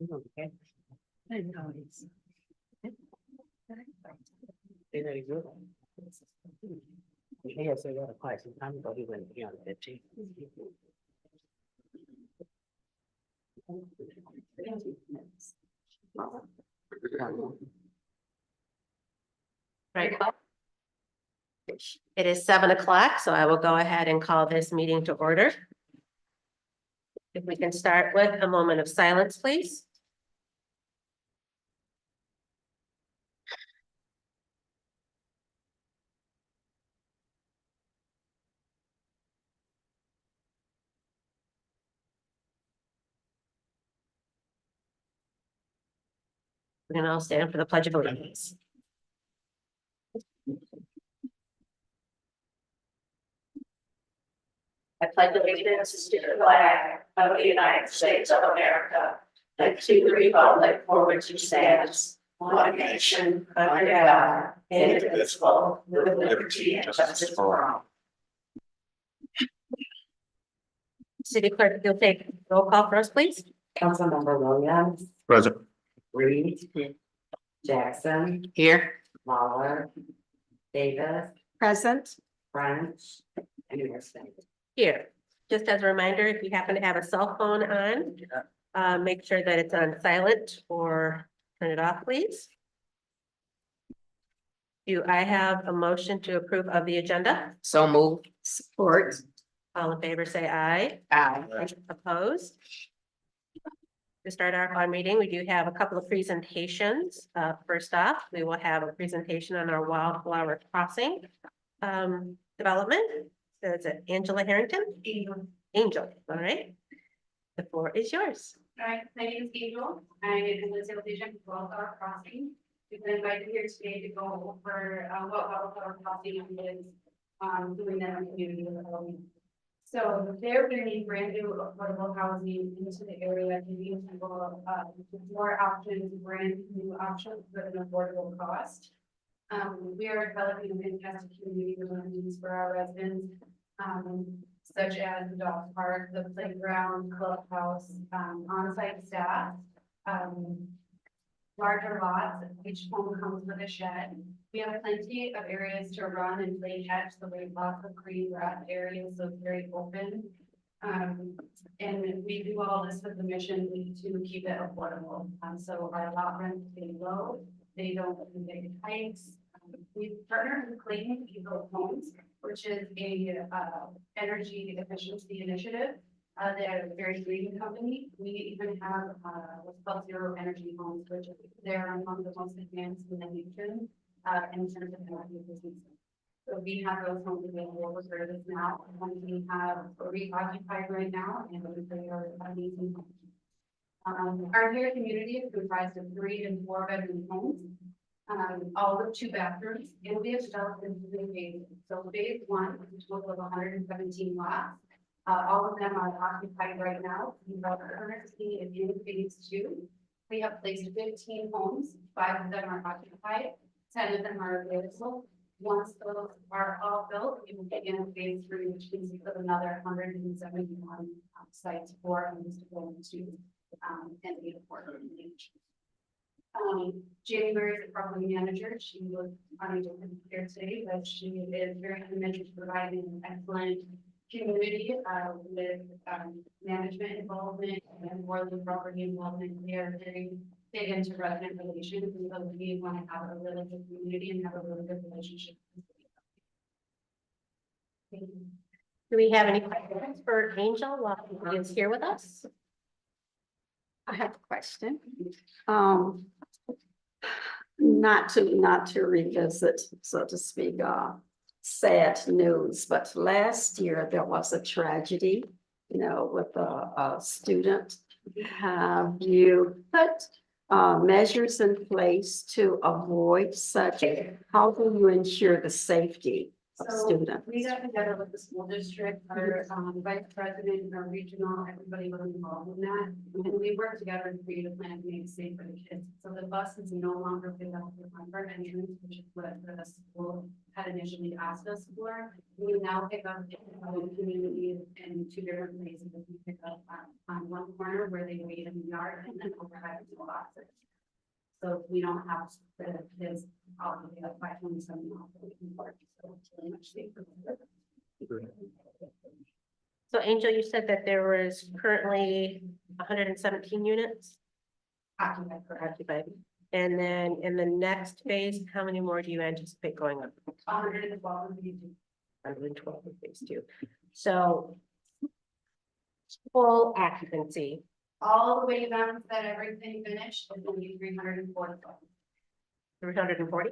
Okay. I know it's. Very good. Yes, I got a quite some time ago, he went beyond 15. Right. It is 7 o'clock, so I will go ahead and call this meeting to order. If we can start with a moment of silence, please. We're gonna all stand for the Pledge of Allegiance. I pledge allegiance to the flag of the United States of America and to the republic for which it stands, one nation, under God, indivisible, with liberty and justice for all. City Clerk, if you'll take roll call for us, please. Councilmember Williams, Present. Reed, Jackson, Here. Lawler, Davis, Present. French, and Mayor Snyder. Here. Just as a reminder, if you happen to have a cell phone on, make sure that it's on silent or turn it off, please. Do I have a motion to approve of the agenda? So moved. Support. All in favor, say aye. Aye. Opposed? To start our meeting, we do have a couple of presentations. First off, we will have a presentation on our wildflower crossing development. So it's Angela Harrington? Angel, all right. The floor is yours. All right, my name is Angel. I am the sales agent for Wildflower Crossing. We've been invited here today to go over what Wildflower Crossing is doing in our community. So they're bringing brand new affordable housing into the area, giving people more options, brand new options at an affordable cost. We are developing a fantastic community amenities for our residents, such as the dog park, the playground, clubhouse, on-site staff, larger lots. Each home comes with a shed. We have plenty of areas to run and play catch, so we have lots of green grass areas, so it's very open. And we do all this with the mission to keep it affordable. So our lot rents stay low. They don't do big hikes. We partnered with Clayton Eco Homes, which is a energy efficiency initiative. They are a very green company. We even have what's called zero energy homes, which they're among the most advanced in the nation in terms of energy efficiency. So we have those homes available for service now. And we have three occupied right now, and they are amazing homes. Our here community is comprised of 3 and 4 bedroom homes. All with 2 bathrooms, and we have developed into 3 phases. So phase 1 is a total of 117 lots. All of them are occupied right now. We are currently in phase 2. We have placed 15 homes. 5 of them are occupied. 10 of them are available. Once those are all built, we will begin phase 3, which consists of another 171 sites for homes to go into and be affordable. January is the property manager. She was unable to be here today, but she is very committed to providing an excellent community with management involvement and more than property involvement. They are very big into resident relations, and so we want to have a really good community and have a really good relationship. Do we have any questions for Angel while he is here with us? I have a question. Not to revisit, so to speak, sad news, but last year there was a tragedy, with a student. Have you put measures in place to avoid such? How do you ensure the safety of So students? we got together with the school district, our vice president, our regional, everybody was involved in that. And we worked together to create a plan to make it safe for the kids. So the bus is no longer pick up the front entrance, which is what the school had initially asked us for. We now pick up in communities in 2 different places. We pick up on one corner where they wait in the yard and then overhead to the boxes. So we don't have the kids all the way up by 27 off the park, so it's really much safer. So Angel, you said that there was currently 117 units Occupied, correct. occupied. And then in the next phase, how many more do you anticipate going up? 112 would be 112 in phase 2. So full occupancy, all the way down to that everything finished, is gonna be 340. 340.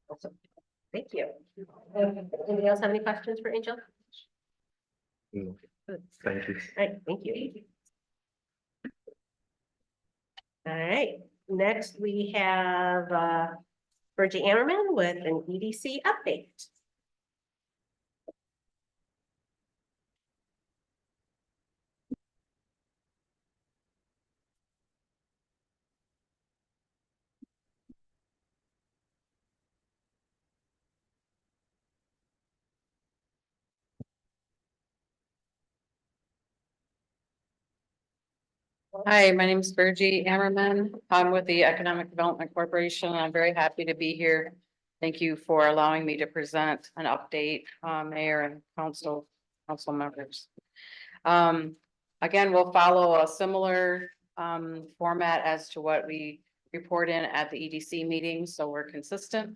Awesome. Thank you. Anybody else have any questions for Angel? No. Good. Thank you. All right, thank you. All right, next we have Virgie Ammerman with an EDC update. Hi, my name is Virgie Ammerman. I'm with the Economic Development Corporation. I'm very happy to be here. Thank you for allowing me to present an update, Mayor and council members. Again, we'll follow a similar format as to what we report in at the EDC meetings, so we're consistent.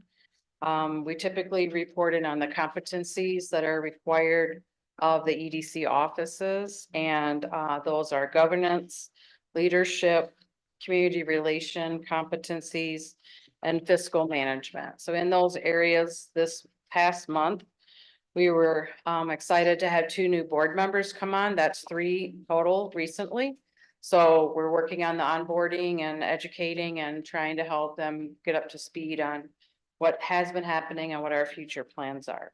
We typically report in on the competencies that are required of the EDC offices, and those are governance, leadership, community relation competencies, and fiscal management. So in those areas this past month, we were excited to have 2 new board members come on. That's 3 total recently. So we're working on the onboarding and educating and trying to help them get up to speed on what has been happening and what our future plans are.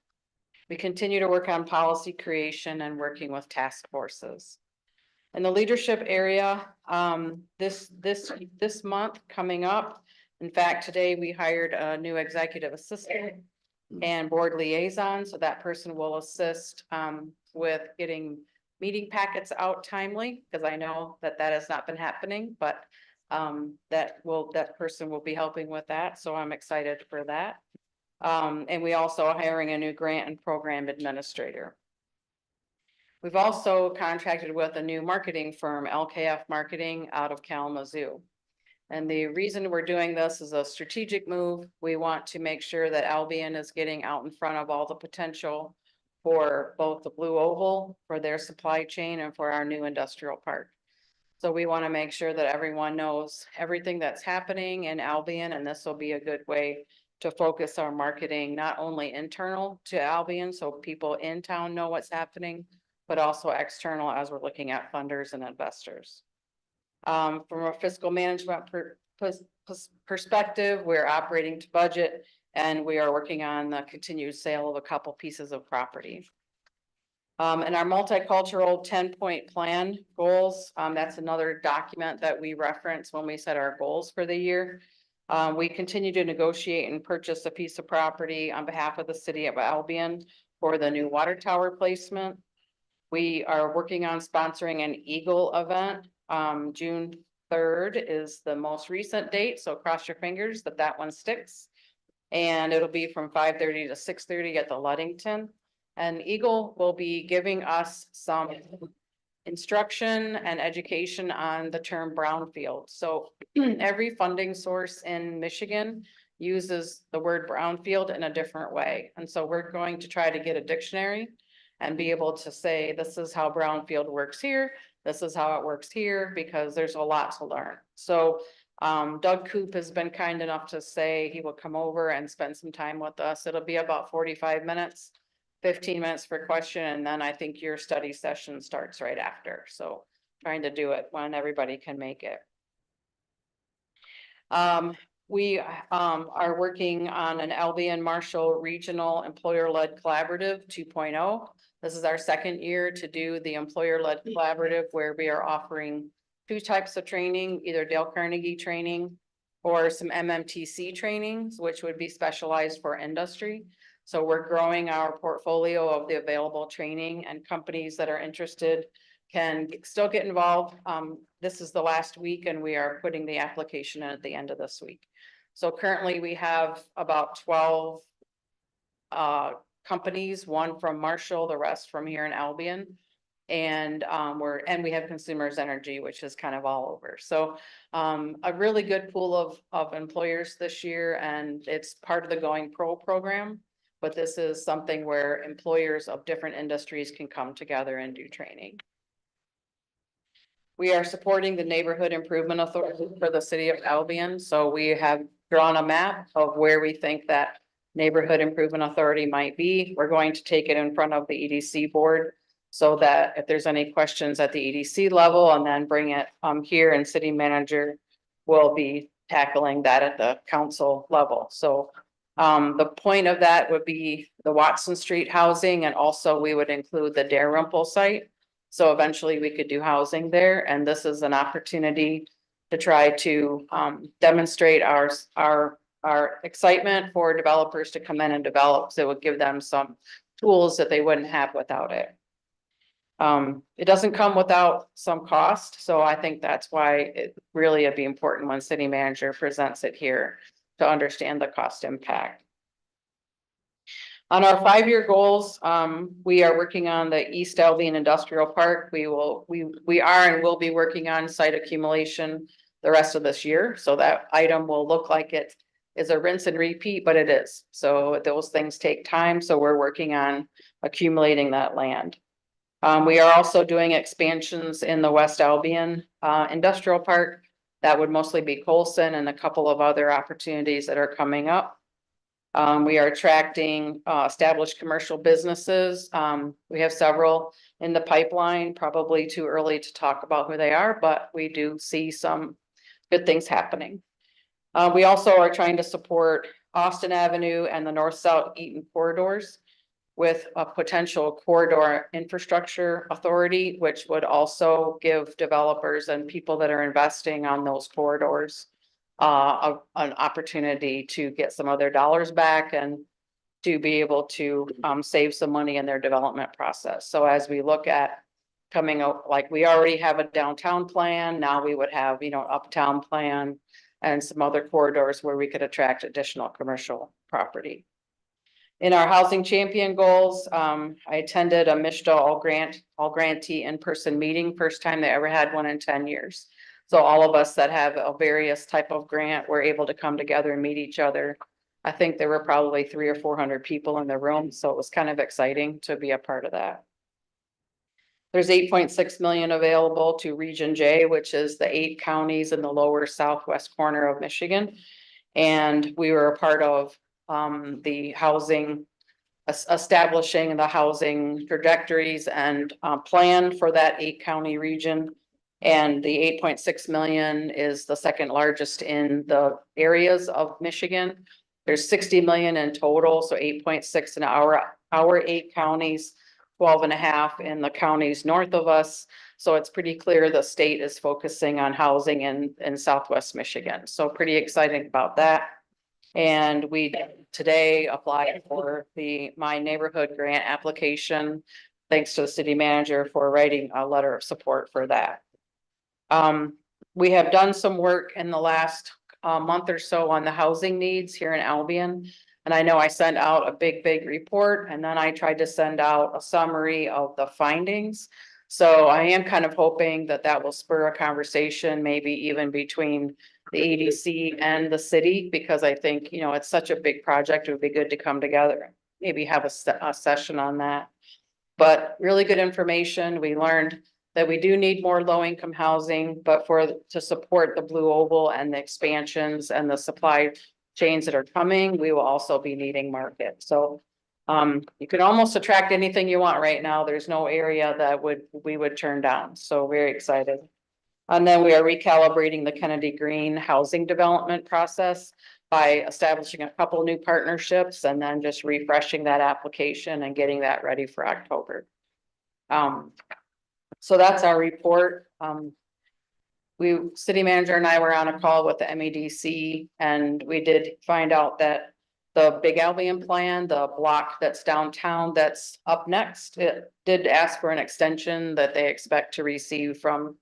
We continue to work on policy creation and working with task forces. In the leadership area, this month coming up, in fact, today we hired a new executive assistant and board liaison, so that person will assist with getting meeting packets out timely, because I know that that has not been happening, but that person will be helping with that, so I'm excited for that. And we also are hiring a new grant and program administrator. We've also contracted with a new marketing firm, LKF Marketing, out of Kalamazoo. And the reason we're doing this is a strategic move. We want to make sure that Albion is getting out in front of all the potential for both the Blue Oval, for their supply chain, and for our new industrial park. So we want to make sure that everyone knows everything that's happening in Albion, and this will be a good way to focus our marketing, not only internal to Albion, so people in town know what's happening, but also external as we're looking at funders and investors. From a fiscal management perspective, we're operating to budget, and we are working on the continued sale of a couple pieces of property. And our multicultural 10-point plan goals, that's another document that we reference when we set our goals for the year. We continue to negotiate and purchase a piece of property on behalf of the city of Albion for the new water tower placement. We are working on sponsoring an Eagle event. June 3rd is the most recent date, so cross your fingers that that one sticks. And it'll be from 5:30 to 6:30 at the Ludington. And Eagle will be giving us some instruction and education on the term brownfield. So every funding source in Michigan uses the word brownfield in a different way. And so we're going to try to get a dictionary and be able to say, this is how brownfield works here. This is how it works here, because there's a lot to learn. So Doug Coop has been kind enough to say he will come over and spend some time with us. It'll be about 45 minutes, 15 minutes for question, and then I think your study session starts right after. So trying to do it when everybody can make it. we are working on an Albion Marshall Regional Employer-Led Collaborative 2.0. This is our second year to do the employer-led collaborative where we are offering two types of training, either Dale Carnegie training or some MMTC trainings, which would be specialized for industry. So we're growing our portfolio of the available training, and companies that are interested can still get involved. This is the last week and we are putting the application in at the end of this week. So currently we have about 12 companies, one from Marshall, the rest from here in Albion. And we have Consumers Energy, which is kind of all over. So a really good pool of employers this year, and it's part of the Going Pro program. But this is something where employers of different industries can come together and do training. We are supporting the Neighborhood Improvement Authority for the city of Albion. So we have drawn a map of where we think that Neighborhood Improvement Authority might be. We're going to take it in front of the EDC board so that if there's any questions at the EDC level, and then bring it here, and city manager will be tackling that at the council level. So the point of that would be the Watson Street housing, and also we would include the Dalrymple site. So eventually we could do housing there, and this is an opportunity to try to demonstrate our excitement for developers to come in and develop. So it would give them some tools that they wouldn't have without it. It doesn't come without some cost, so I think that's why it really would be important when city manager presents it here to understand the cost impact. On our 5-year goals, we are working on the East Albion Industrial Park. We are and will be working on site accumulation the rest of this year. So that item will look like it is a rinse and repeat, but it is. So those things take time. So we're working on accumulating that land. We are also doing expansions in the West Albion Industrial Park. That would mostly be Colson and a couple of other opportunities that are coming up. We are attracting established commercial businesses. We have several in the pipeline, probably too early to talk about who they are, but we do see some good things happening. We also are trying to support Austin Avenue and the North-South Eaton corridors with a potential corridor infrastructure authority, which would also give developers and people that are investing on those corridors an opportunity to get some of their dollars back and to be able to save some money in their development process. So as we look at coming out, like we already have a downtown plan, now we would have, uptown plan and some other corridors where we could attract additional commercial property. In our housing champion goals, I attended a MISHDA all grantee in-person meeting, first time they ever had one in 10 years. So all of us that have a various type of grant were able to come together and meet each other. I think there were probably 300 or 400 people in the room, so it was kind of exciting to be a part of that. There's 8.6 million available to Region J, which is the 8 counties in the lower southwest corner of Michigan. And we were a part of the housing, establishing the housing trajectories and plan for that 8-county region. And the 8.6 million is the second largest in the areas of Michigan. There's 60 million in total, so 8.6 in our 8 counties, 12.5 in the counties north of us. So it's pretty clear the state is focusing on housing in Southwest Michigan. So pretty exciting about that. And we today applied for the My Neighborhood Grant application. Thanks to the city manager for writing a letter of support for that. We have done some work in the last month or so on the housing needs here in Albion. And I know I sent out a big report, and then I tried to send out a summary of the findings. So I am kind of hoping that that will spur a conversation, maybe even between the EDC and the city, because I think, it's such a big project. It would be good to come together, maybe have a session on that. But really good information. We learned that we do need more low-income housing, but to support the Blue Oval and the expansions and the supply chains that are coming, we will also be needing market. So you can almost attract anything you want right now. There's no area that we would turn down. So very excited. And then we are recalibrating the Kennedy Green housing development process by establishing a couple new partnerships and then just refreshing that application and getting that ready for October. So that's our report. City manager and I were on a call with the MEDC and we did find out that the Big Albion plan, the block that's downtown, that's up next, it did ask for an extension that they expect to receive from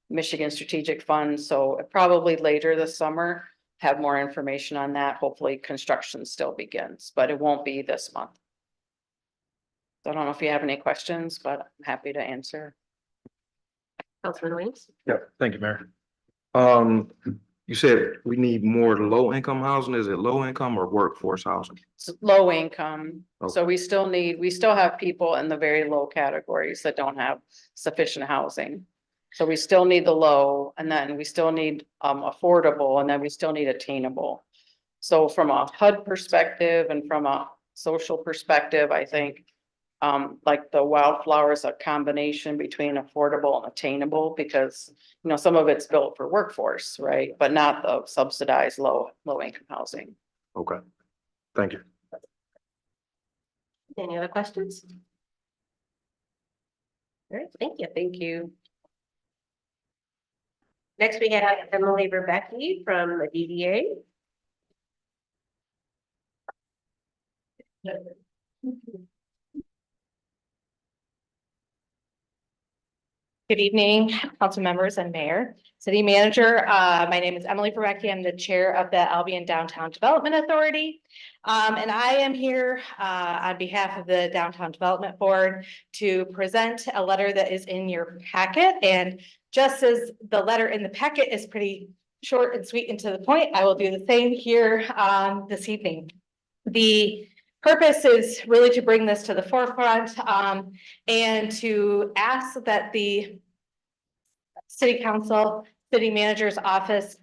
Michigan Strategic Fund. So probably later this summer, have more information on that. Hopefully construction still begins, but it won't be this month. So I don't know if you have any questions, but I'm happy to answer. Councilman Williams? Yeah, thank you, Mayor. You said we need more low income housing. Is it low income or workforce housing? It's low income, so Okay. we still have people in the very low categories that don't have sufficient housing. So we still need the low, and then we still need affordable, and then we still need attainable. So from a HUD perspective and from a social perspective, I think like the Wildflower is a combination between affordable and attainable, because you know, some of it's built for workforce, right? But not the subsidized low income housing. Okay, thank you. Any other questions? All right, thank you. Thank you. Next, we have Emily Rebecki from the DDA. Good evening, council members and mayor, city manager. My name is Emily Verrecki. I'm the chair of the Albion Downtown Development Authority. And I am here on behalf of the Downtown Development Board to present a letter that is in your packet. And just as the letter in the packet is pretty short and sweet and to the point, I will do the same here this evening. The purpose is really to bring this to the forefront and to ask that the city council, city manager's office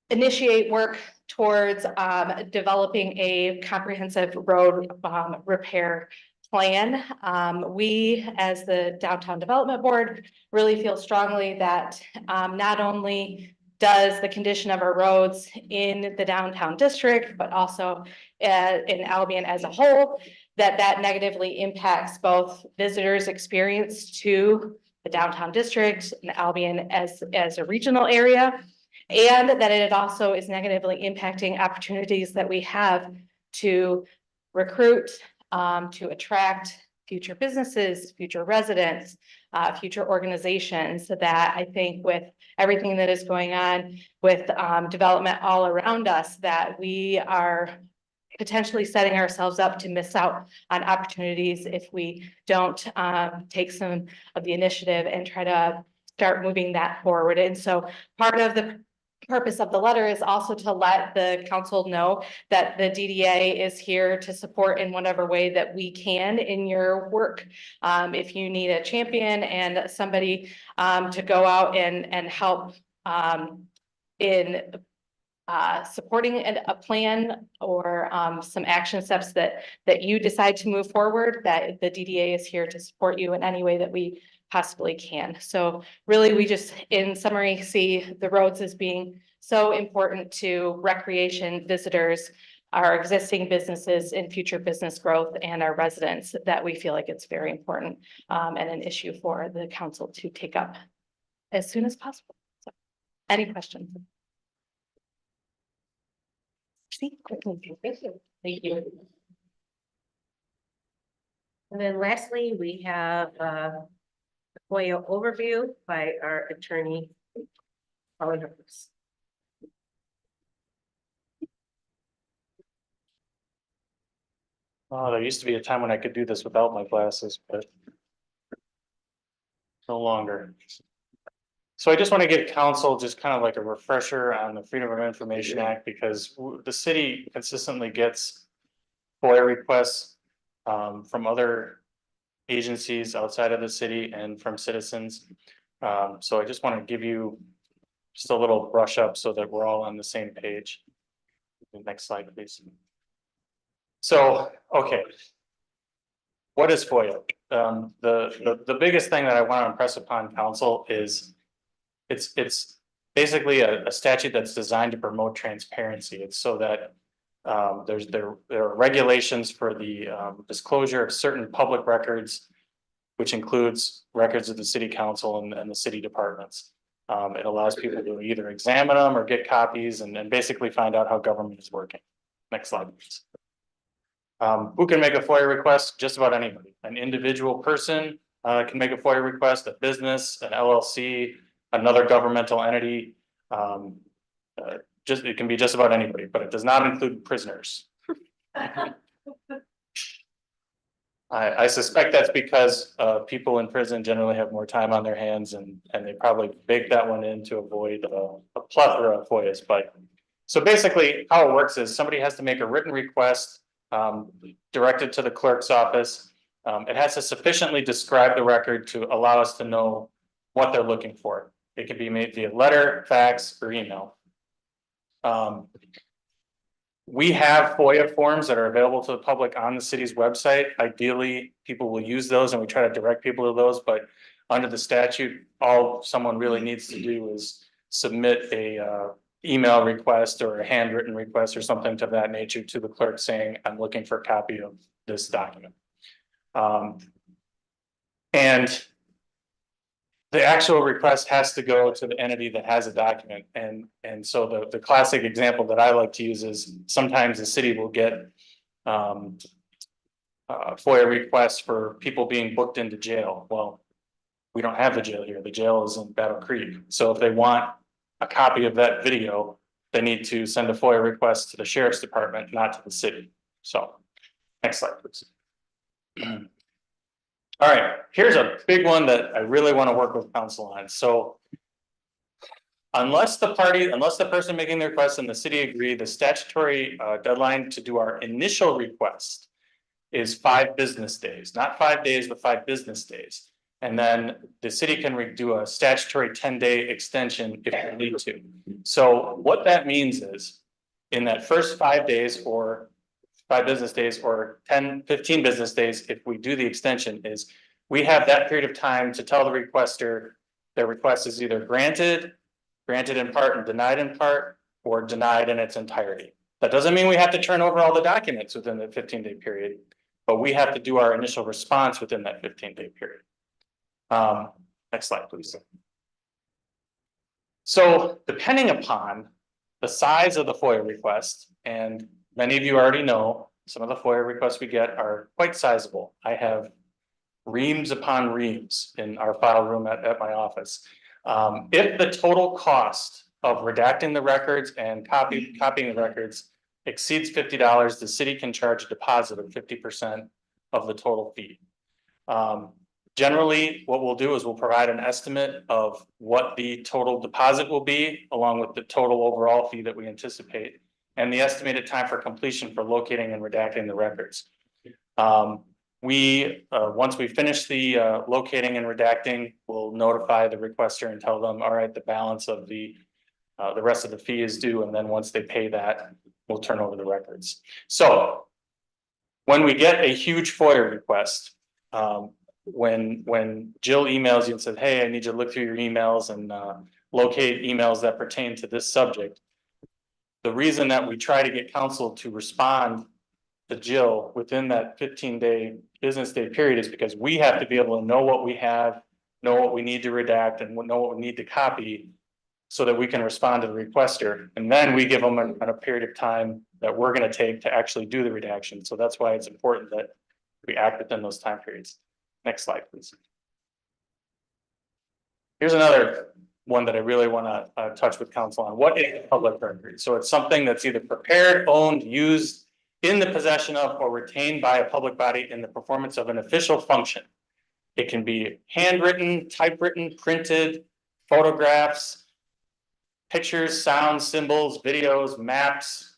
initiate work towards developing a comprehensive road repair plan. We, as the Downtown Development Board, really feel strongly that not only does the condition of our roads in the downtown district, but also in Albion as a whole, that negatively impacts both visitors' experience to the downtown district and Albion as a regional area, and that it also is negatively impacting opportunities that we have to recruit, to attract future businesses, future residents, future organizations. So that I think with everything that is going on with development all around us, that we are potentially setting ourselves up to miss out on opportunities if we don't take some of the initiative and try to start moving that forward. And so part of the purpose of the letter is also to let the council know that the DDA is here to support in whatever way that we can in your work. If you need a champion and somebody to go out and help in supporting a plan or some action steps that you decide to move forward, that the DDA is here to support you in any way that we possibly can. So really, we just, in summary, see the roads as being so important to recreation, visitors, our existing businesses and future business growth, and our residents, that we feel like it's very important and an issue for the council to take up as soon as possible. So, any questions? Thank you. Thank you. And then lastly, we have a FOIA overview by our attorney, Holly Hurst. There used to be a time when I could do this without my glasses, but no longer. So I just want to give council just kind of like a refresher on the Freedom of Information Act, because the city consistently gets FOIA requests from other agencies outside of the city and from citizens. So I just want to give you just a little brush up so that we're all on the same page. Next slide, please. So, okay. What is FOIA? The biggest thing that I want to impress upon council is it's basically a statute that's designed to promote transparency. It's so that there are regulations for the disclosure of certain public records, which includes records of the city council and the city departments. It allows people to either examine them or get copies and basically find out how government is working. Next slide, please. Who can make a FOIA request? Just about anybody. An individual person can make a FOIA request, a business, an LLC, another governmental entity. It can be just about anybody, but it does not include prisoners. I suspect that's because people in prison generally have more time on their hands and they probably baked that one in to avoid a plethora of FOIAs. But so basically how it works is somebody has to make a written request directed to the clerk's office. It has to sufficiently describe the record to allow us to know what they're looking for. It can be made via letter, fax, or email. We have FOIA forms that are available to the public on the city's website. Ideally, people will use those and we try to direct people to those, but under the statute, all someone really needs to do is submit a email request or a handwritten request or something to that nature to the clerk saying, I'm looking for a copy of this document. And the actual request has to go to the entity that has a document. And so the classic example that I like to use is sometimes the city will get FOIA requests for people being booked into jail. Well, we don't have the jail here. The jail is in Battle Creek. So if they want a copy of that video, they need to send a FOIA request to the sheriff's department, not to the city. So next slide, please. All right, here's a big one that I really want to work with council on. So unless the person making the request and the city agree, the statutory deadline to do our initial request is 5 business days, not 5 days, but 5 business days. And then the city can do a statutory 10-day extension if they need to. So what that means is in that first 5 days or 5 business days or 10, 15 business days, if we do the extension, is we have that period of time to tell the requester their request is either granted in part and denied in part, or denied in its entirety. That doesn't mean we have to turn over all the documents within the 15-day period, but we have to do our initial response within that 15-day period. Next slide, please. So depending upon the size of the FOIA request, and many of you already know, some of the FOIA requests we get are quite sizable. I have reams upon reams in our file room at my office. If the total cost of redacting the records and copying the records exceeds $50, the city can charge a deposit of 50% of the total fee. Generally, what we'll do is we'll provide an estimate of what the total deposit will be, along with the total overall fee that we anticipate, and the estimated time for completion for locating and redacting the records. Once we finish the locating and redacting, we'll notify the requester and tell them, all right, the balance of the rest of the fee is due. And then once they pay that, we'll turn over the records. So when we get a huge FOIA request, when Jill emails you and says, hey, I need you to look through your emails and locate emails that pertain to this subject, the reason that we try to get counsel to respond to Jill within that 15-day business day period is because we have to be able to know what we have, know what we need to redact, and know what we need to copy so that we can respond to the requester. And then we give them a period of time that we're going to take to actually do the redaction. So that's why it's important that we act within those time periods. Next slide, please. Here's another one that I really want to touch with council on. What is a public record? So it's something that's either prepared, owned, used, in the possession of, or retained by a public body in the performance of an official function. It can be handwritten, typewritten, printed, photographs, pictures, sounds, symbols, videos, maps.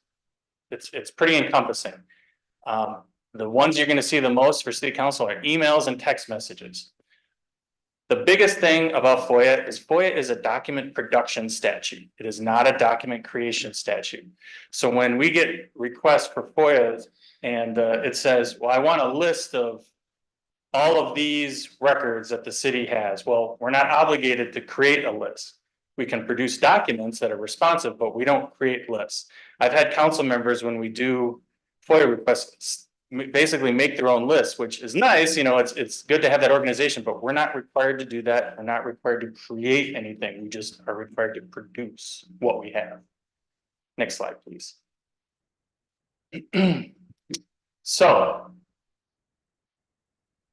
It's pretty encompassing. The ones you're going to see the most for city council are emails and text messages. The biggest thing about FOIA is a document production statute. It is not a document creation statute. So when we get requests for FOIA and it says, well, I want a list of all of these records that the city has. Well, we're not obligated to create a list. We can produce documents that are responsive, but we don't create lists. I've had council members, when we do FOIA requests, basically make their own list, which is nice, you know, it's good to have that organization, but we're not required to do that. We're not required to create anything. We just are required to produce what we have. Next slide, please. So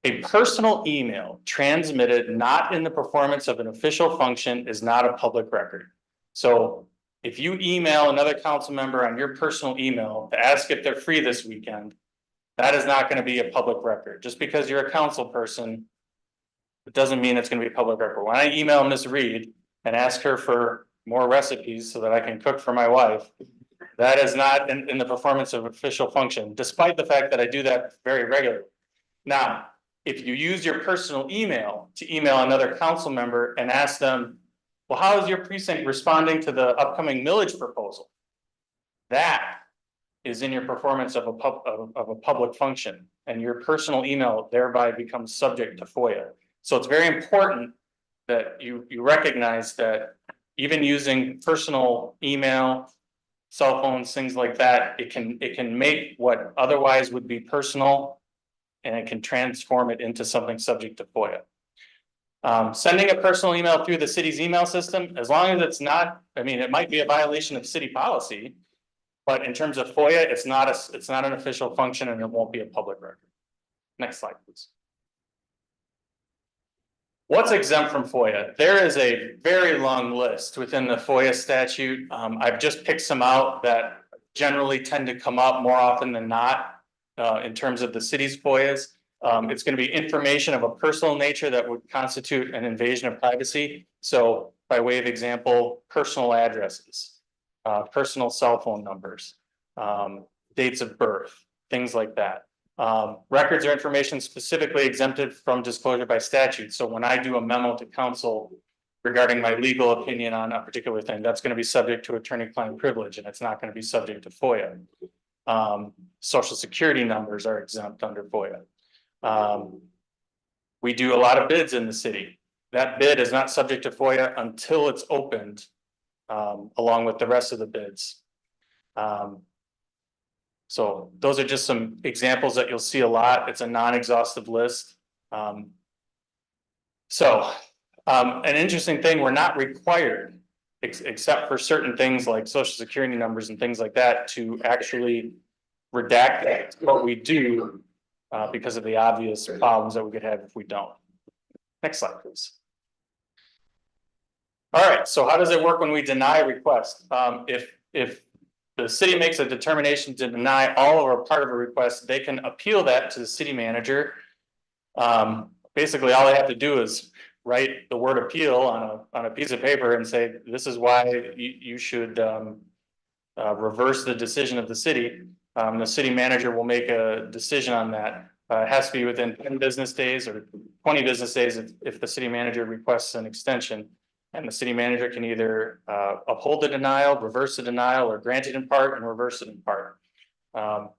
a personal email transmitted not in the performance of an official function is not a public record. So if you email another council member on your personal email to ask if they're free this weekend, that is not going to be a public record. Just because you're a council person, it doesn't mean it's going to be a public record. When I email Ms. Reed and ask her for more recipes so that I can cook for my wife, that is not in the performance of official function, despite the fact that I do that very regularly. Now, if you use your personal email to email another council member and ask them, well, how is your precinct responding to the upcoming millage proposal? That is in your performance of a public function, and your personal email thereby becomes subject to FOIA. So it's very important that you recognize that even using personal email, cell phones, things like that, it can make what otherwise would be personal, and it can transform it into something subject to FOIA. Sending a personal email through the city's email system, as long as it's not, I mean, it might be a violation of city policy, but in terms of FOIA, it's not an official function, and it won't be a public record. Next slide, please. What's exempt from FOIA? There is a very long list within the FOIA statute. I've just picked some out that generally tend to come up more often than not in terms of the city's FOIAs. It's going to be information of a personal nature that would constitute an invasion of privacy. So by way of example, personal addresses, personal cell phone numbers, dates of birth, things like that. Records or information specifically exempted from disclosure by statute. So when I do a memo to council regarding my legal opinion on a particular thing, that's going to be subject to attorney-client privilege, and it's not going to be subject to FOIA. Social security numbers are exempt under FOIA. We do a lot of bids in the city. That bid is not subject to FOIA until it's opened, along with the rest of the bids. So those are just some examples that you'll see a lot. It's a non-exhaustive list. An interesting thing, we're not required, except for certain things like social security numbers and things like that, to actually redact what we do because of the obvious problems that we could have if we don't. Next slide, please. All right, so how does it work when we deny a request? If the city makes a determination to deny all or a part of a request, they can appeal that to the city manager. Basically, all they have to do is write the word appeal on a piece of paper and say, this is why you should reverse the decision of the city. The city manager will make a decision on that. It has to be within 10 business days or 20 business days if the city manager requests an extension. And the city manager can either uphold the denial, reverse the denial, or grant it in part and reverse it in part.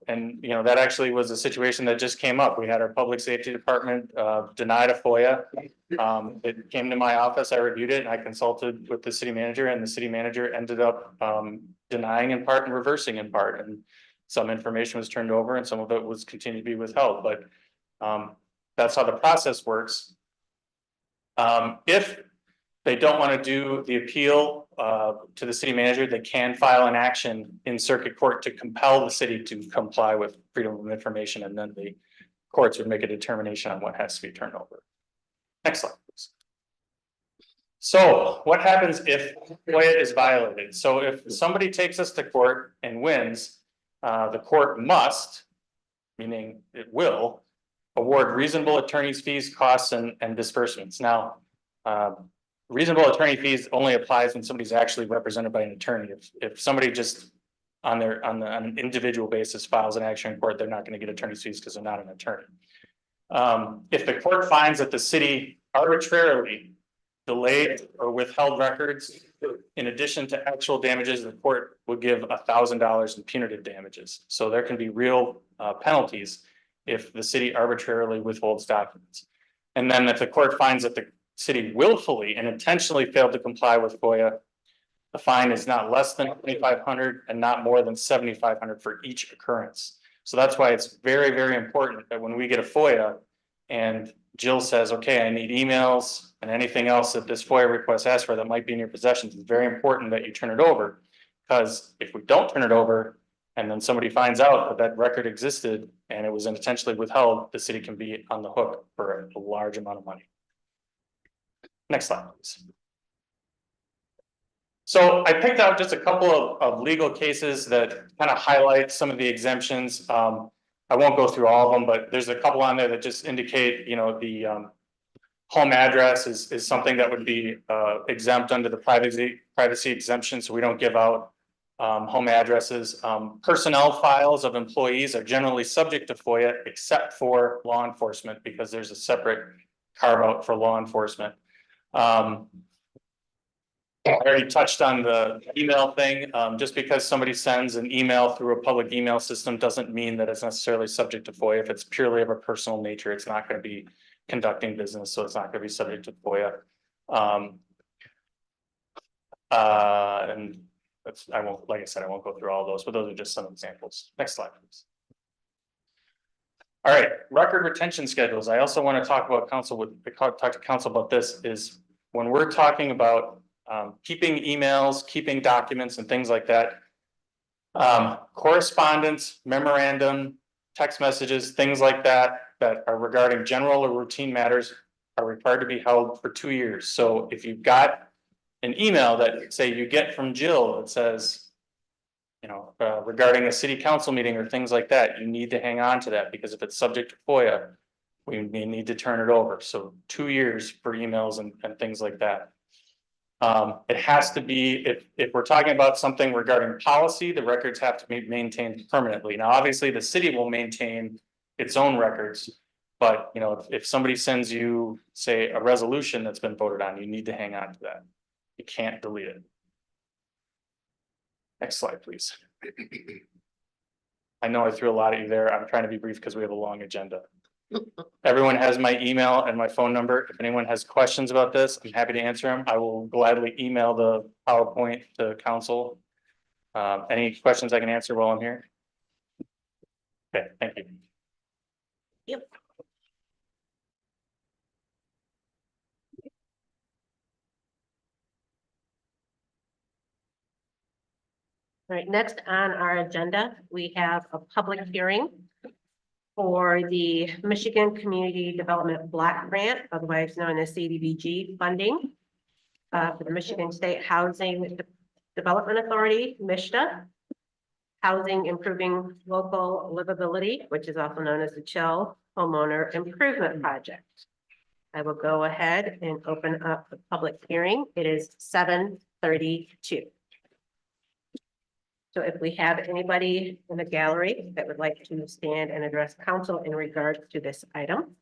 And you know, that actually was a situation that just came up. We had our public safety department denied a FOIA. It came to my office, I reviewed it, and I consulted with the city manager, and the city manager ended up denying in part and reversing in part. And some information was turned over and some of it was continued to be withheld, but that's how the process works. If they don't want to do the appeal to the city manager, they can file an action in circuit court to compel the city to comply with freedom of information, and then the courts would make a determination on what has to be turned over. Next slide, please. So what happens if FOIA is violated? So if somebody takes us to court and wins, the court must, meaning it will, award reasonable attorney's fees, costs, and disbursements. Now, reasonable attorney fees only applies when somebody's actually represented by an attorney. If somebody just on an individual basis files an action in court, they're not going to get attorney's fees because they're not an attorney. If the court finds that the city arbitrarily delayed or withheld records, in addition to actual damages, the court would give $1,000 in punitive damages. So there can be real penalties if the city arbitrarily withholds documents. And then if the court finds that city willfully and intentionally failed to comply with FOIA, the fine is not less than $2,500 and not more than $7,500 for each occurrence. So that's why it's very, very important that when we get a FOIA and Jill says, okay, I need emails and anything else that this FOIA request asks for that might be in your possession, it's very important that you turn it over. Because if we don't turn it over and then somebody finds out that that record existed and it was intentionally withheld, the city can be on the hook for a large amount of money. Next slide, please. So I picked out just a couple of legal cases that kind of highlight some of the exemptions. I won't go through all of them, but there's a couple on there that just indicate, you know, the home address is something that would be exempt under the privacy exemption, so we don't give out home addresses. Personnel files of employees are generally subject to FOIA except for law enforcement because there's a separate carve out for law enforcement. I already touched on the email thing. Just because somebody sends an email through a public email system doesn't mean that it's necessarily subject to FOIA. If it's purely of a personal nature, it's not going to be conducting business, so it's not going to be subject to FOIA. And that's, I won't, like I said, I won't go through all those, but those are just some examples. Next slide, please. All right, record retention schedules. I also want to talk about talk to council about this is when we're talking about keeping emails, keeping documents and things like that. Correspondence, memorandum, text messages, things like that, that are regarding general or routine matters are required to be held for 2 years. So if you've got an email that say you get from Jill that says, you know, regarding a city council meeting or things like that, you need to hang on to that because if it's subject to FOIA, we may need to turn it over. So 2 years for emails and things like that. It has to be, if we're talking about something regarding policy, the records have to be maintained permanently. Now, obviously the city will maintain its own records, but you know, if somebody sends you, say, a resolution that's been voted on, you need to hang on to that. You can't delete it. Next slide, please. I know I threw a lot at you there. I'm trying to be brief because we have a long agenda. Everyone has my email and my phone number. If anyone has questions about this, I'm happy to answer them. I will gladly email the PowerPoint to council. Any questions I can answer while I'm here? Okay, thank you. Yep. All right, next on our agenda, we have a public hearing for the Michigan Community Development Block Grant, otherwise known as CDBG funding, for the Michigan State Housing Development Authority, MISTA, Housing Improving Local Livability, which is also known as the CHILL Homeowner Improvement Project. I will go ahead and open up the public hearing. It is 7:32. So if we have anybody in the gallery that would like to stand and address council in regards to this item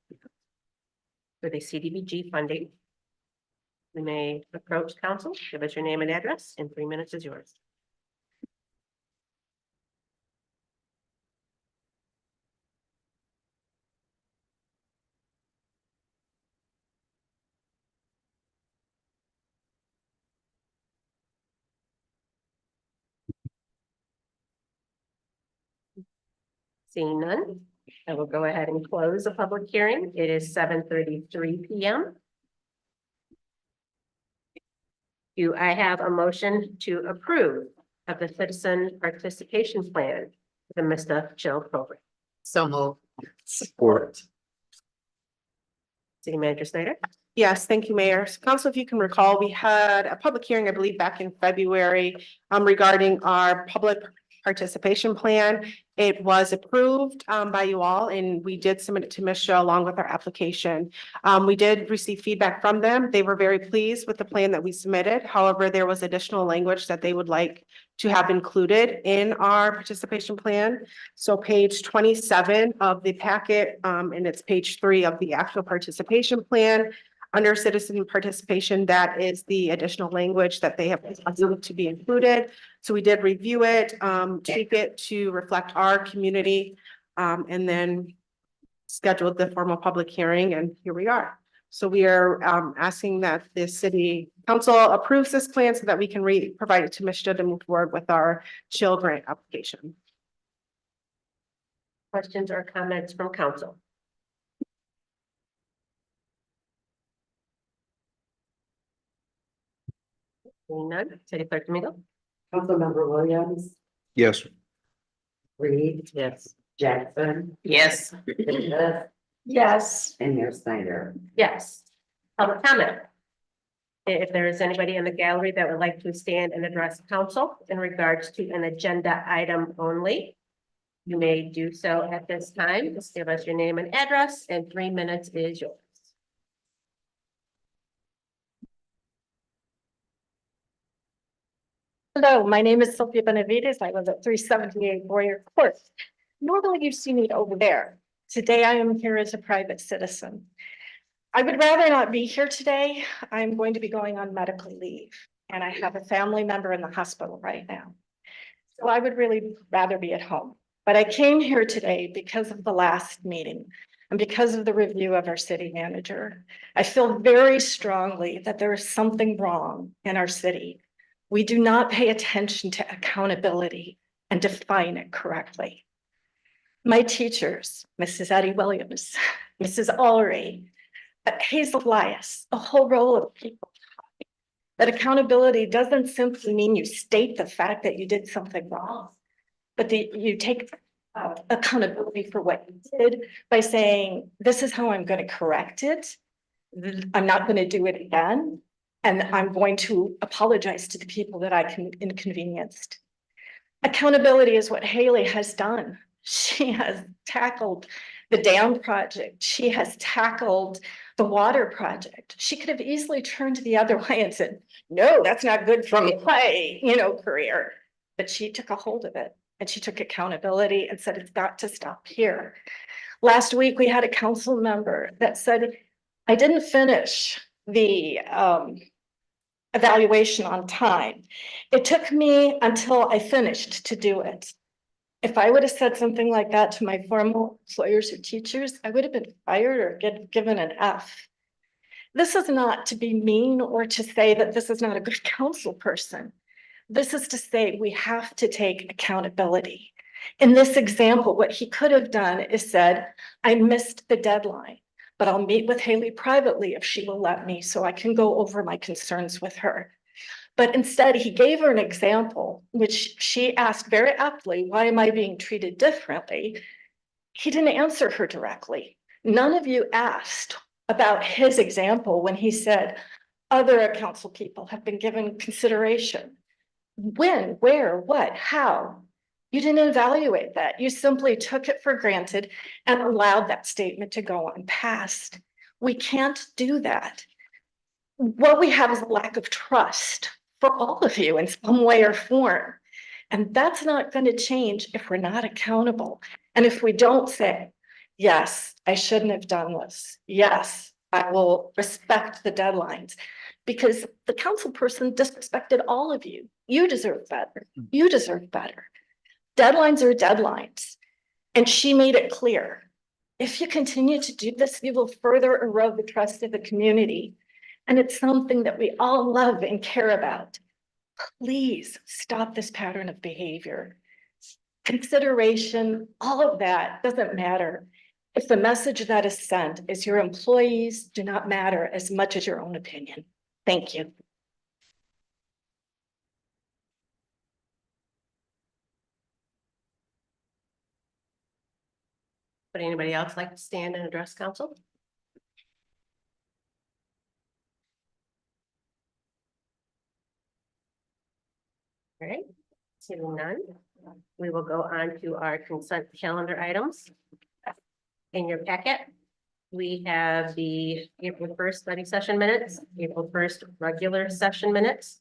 for the CDBG funding, we may approach council, give us your name and address, and 3 minutes is yours. Seeing none, I will go ahead and close the public hearing. It is 7:33 p.m. Do I have a motion to approve of the citizen participation plan for the MISTA CHILL program? So move. Support. City Manager Snyder? Yes, thank you, Mayor. So council, if you can recall, we had a public hearing, I believe, back in February regarding our public participation plan. It was approved by you all, and we did submit it to MISHA along with our application. We did receive feedback from them. They were very pleased with the plan that we submitted. However, there was additional language that they would like to have included in our participation plan. So page 27 of the packet, and it's page 3 of the actual participation plan. Under citizen participation, that is the additional language that they have to be included. So we did review it, tweak it to reflect our community, and then scheduled the formal public hearing, and here we are. So we are asking that the city council approves this plan so that we can provide it to Mishta to move forward with our chill grant application. Questions or comments from council? Seeing none, City Clerk Domingo? Councilmember Williams, Yes. Reed, Yes. Jackson, Yes. Davis, Yes, and Mayor Snyder. Yes. Public comment. If there is anybody in the gallery that would like to stand and address council in regards to an agenda item only, you may do so at this time. Just give us your name and address, and 3 minutes is yours. Hello, my name is Sophia Benavides. I live at 378 Warrior Court. Normally you see me over there. Today I am here as a private citizen. I would rather not be here today. I'm going to be going on medical leave and I have a family member in the hospital right now. So I would really rather be at home. But I came here today because of the last meeting and because of the review of our city manager. I feel very strongly that there is something wrong in our city. We do not pay attention to accountability and define it correctly. My teachers, Mrs. Eddie Williams, Mrs. Ulrey, Hazel Elias, a whole row of people. That accountability doesn't simply mean you state the fact that you did something wrong, but you take accountability for what you did by saying, this is how I'm going to correct it. I'm not going to do it again. And I'm going to apologize to the people that I inconvenienced. Accountability is what Haley has done. She has tackled the dam project. She has tackled the water project. She could have easily turned the other way and said, no, that's not good for my, career. But she took a hold of it and she took accountability and said, it's got to stop here. Last week, we had a council member that said, I didn't finish the evaluation on time. It took me until I finished to do it. If I would have said something like that to my former employers or teachers, I would have been fired or given an F. This is not to be mean or to say that this is not a good council person. This is to say we have to take accountability. In this example, what he could have done is said, I missed the deadline, but I'll meet with Haley privately if she will let me so I can go over my concerns with her. But instead, he gave her an example, which she asked very aptly, why am I being treated differently? He didn't answer her directly. None of you asked about his example when he said, other council people have been given consideration. When, where, what, how? You didn't evaluate that. You simply took it for granted and allowed that statement to go on past. We can't do that. What we have is a lack of trust for all of you in some way or form. And that's not going to change if we're not accountable. And if we don't say, yes, I shouldn't have done this. Yes, I will respect the deadlines. Because the council person disrespected all of you. You deserve better. You deserve better. Deadlines are deadlines. And she made it clear. If you continue to do this, you will further erode the trust of the community. And it's something that we all love and care about. Please stop this pattern of behavior. Consideration, all of that doesn't matter if the message that is sent is your employees do not matter as much as your own opinion. Thank you. Would anybody else like to stand and address council? All right, seeing none, we will go on to our consent calendar items. In your packet, we have the April 1st study session minutes, April 1st regular session minutes.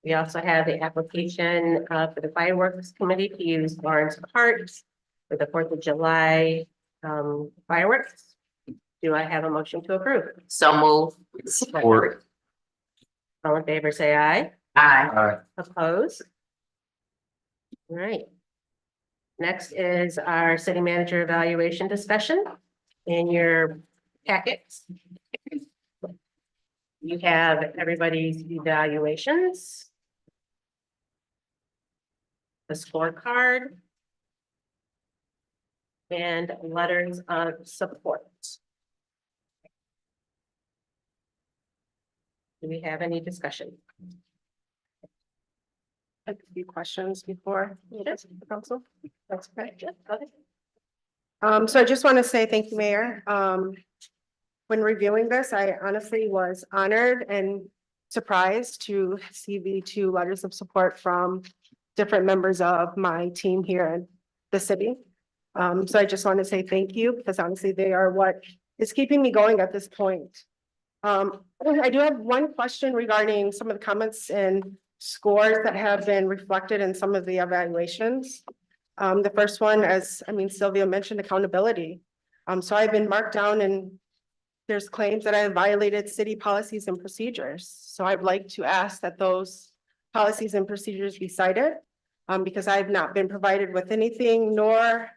We also have the application for the fireworks committee to use Lawrence Park for the 4th of July fireworks. Do I have a motion to approve? So move. Support. All in favor, say aye. Aye. Opposed? All right. Next is our city manager evaluation discussion in your packets. You have everybody's evaluations. The scorecard. And letters of support. Do we have any discussion? A few questions before the council. That's okay. So I just want to say thank you, Mayor. When reviewing this, I honestly was honored and surprised to see the two letters of support from different members of my team here in the city. So I just want to say thank you because honestly, they are what is keeping me going at this point. I do have one question regarding some of the comments and scores that have been reflected in some of the evaluations. The first one, as Sylvia mentioned, accountability. So I've been marked down and there's claims that I have violated city policies and procedures. So I'd like to ask that those policies and procedures be cited. Because I've not been provided with anything, nor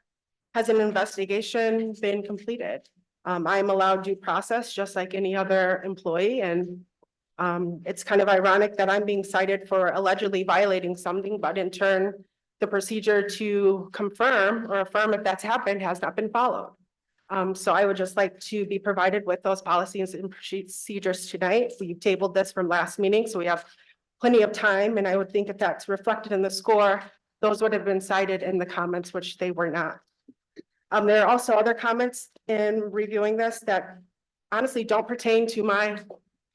has an investigation been completed. I'm allowed due process just like any other employee, and it's kind of ironic that I'm being cited for allegedly violating something, but in turn, the procedure to confirm or affirm if that's happened has not been followed. So I would just like to be provided with those policies and procedures tonight. We've tabled this from last meeting, so we have plenty of time, and I would think if that's reflected in the score, those would have been cited in the comments, which they were not. There are also other comments in reviewing this that honestly don't pertain to my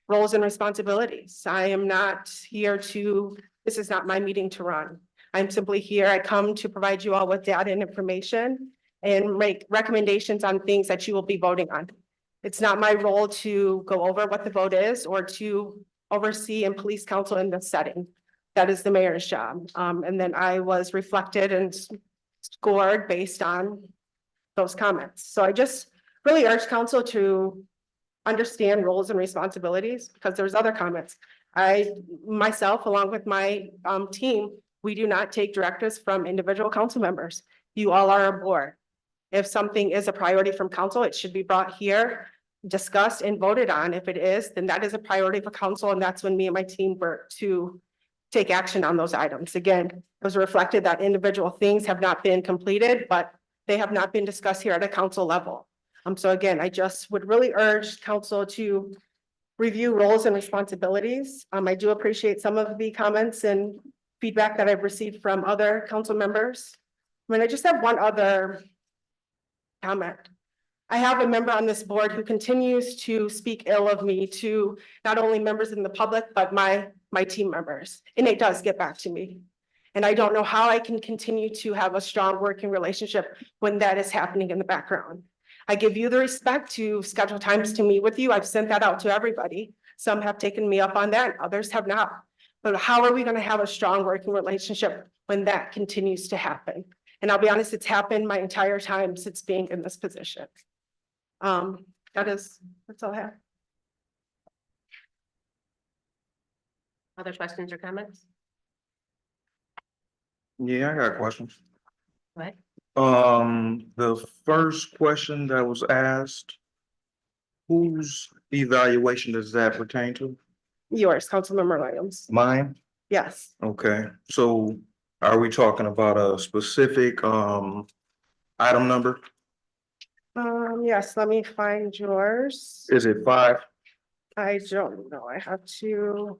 roles and responsibilities. I am not here this is not my meeting to run. I'm simply here, I come to provide you all with data and information and make recommendations on things that you will be voting on. It's not my role to go over what the vote is or to oversee and police council in this setting. That is the mayor's job. And then I was reflected and scored based on those comments. So I just really urge council to understand roles and responsibilities because there's other comments. Myself, along with my team, we do not take directives from individual council members. You all are a board. If something is a priority from council, it should be brought here, discussed and voted on. If it is, then that is a priority for council. And that's when me and my team work to take action on those items. Again, it was reflected that individual things have not been completed, but they have not been discussed here at a council level. So again, I just would really urge council to review roles and responsibilities. I do appreciate some of the comments and feedback that I've received from other council members. I just have one other comment. I have a member on this board who continues to speak ill of me to not only members in the public, but my team members. And it does get back to me. And I don't know how I can continue to have a strong working relationship when that is happening in the background. I give you the respect to schedule times to meet with you. I've sent that out to everybody. Some have taken me up on that, others have not. But how are we going to have a strong working relationship when that continues to happen? And I'll be honest, it's happened my entire time since being in this position. That's all I have. Other questions or comments? Yeah, I got questions. What? The first question that was asked, whose evaluation does that pertain to? Yours, Councilmember Williams. Mine? Yes. Okay, so are we talking about a specific item number? Yes, let me find yours. Is it 5? I don't know. I have to.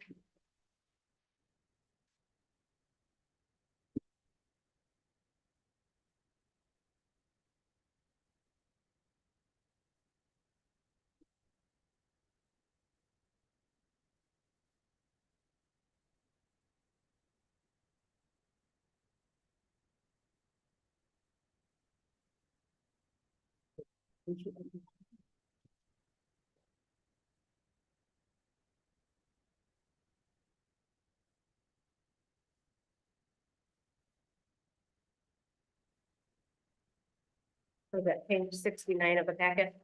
So that page 69 of the packet.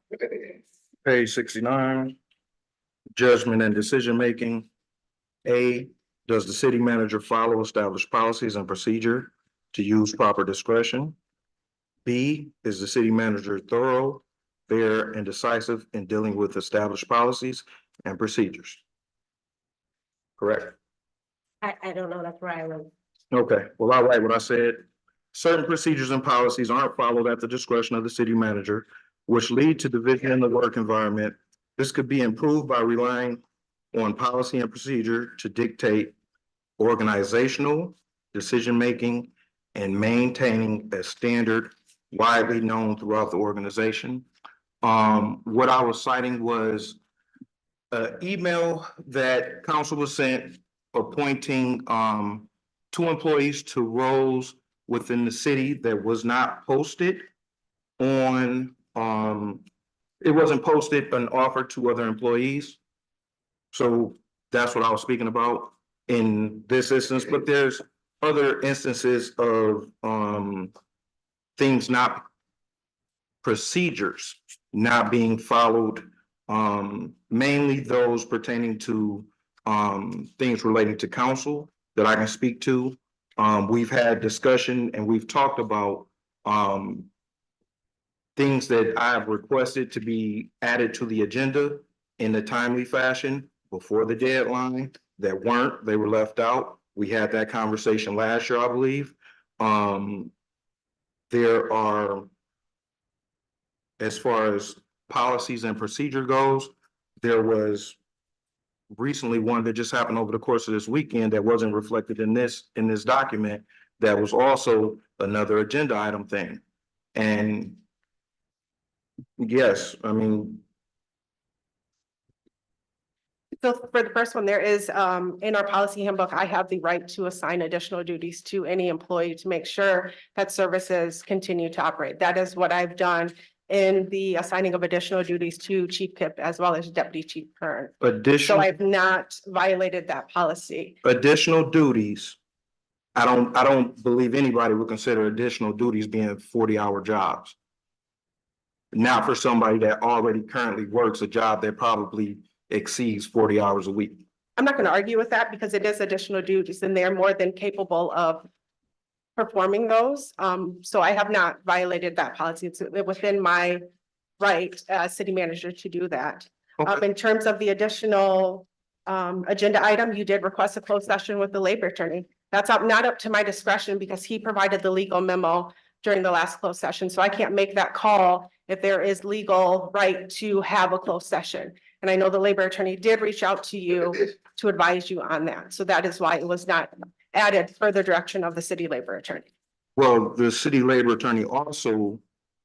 Page 69. Judgment and decision making. A, does the city manager follow established policies and procedure to use proper discretion? B, is the city manager thorough, fair, and decisive in dealing with established policies and procedures? correct? I don't know, that's where I was. Okay, well, I'll write what I said. Certain procedures and policies aren't followed at the discretion of the city manager, which lead to division in the work environment. This could be improved by relying on policy and procedure to dictate organizational decision-making and maintaining a standard widely known throughout the organization. What I was citing was an email that council was sent appointing two employees to roles within the city that was not posted on it wasn't posted and offered to other employees. So that's what I was speaking about in this instance, but there's other instances of things not procedures not being followed, mainly those pertaining to things relating to council that I can speak to. We've had discussion and we've talked about things that I've requested to be added to the agenda in a timely fashion before the deadline that weren't, they were left out. We had that conversation last year, I believe. There are, as far as policies and procedure goes, there was recently one that just happened over the course of this weekend that wasn't reflected in this document. That was also another agenda item thing. And yes, I mean, So for the first one, there is, in our policy handbook, I have the right to assign additional duties to any employee to make sure that services continue to operate. That is what I've done in the assigning of additional duties to Chief Kip as well as Deputy Chief Kern. So additional I've not violated that policy. duties. I don't believe anybody would consider additional duties being 40-hour jobs. Not for somebody that already currently works a job that probably exceeds 40 hours a week. I'm not going to argue with that because it is additional duties and they're more than capable of performing those. So I have not violated that policy. It's within my right as city manager to do that. Okay. In terms of the additional agenda item, you did request a closed session with the labor attorney. That's not up to my discretion because he provided the legal memo during the last closed session. So I can't make that call if there is legal right to have a closed session. And I know the labor attorney did reach out to you to advise you on that. So that is why it was not added further direction of the city labor attorney. Well, the city labor attorney also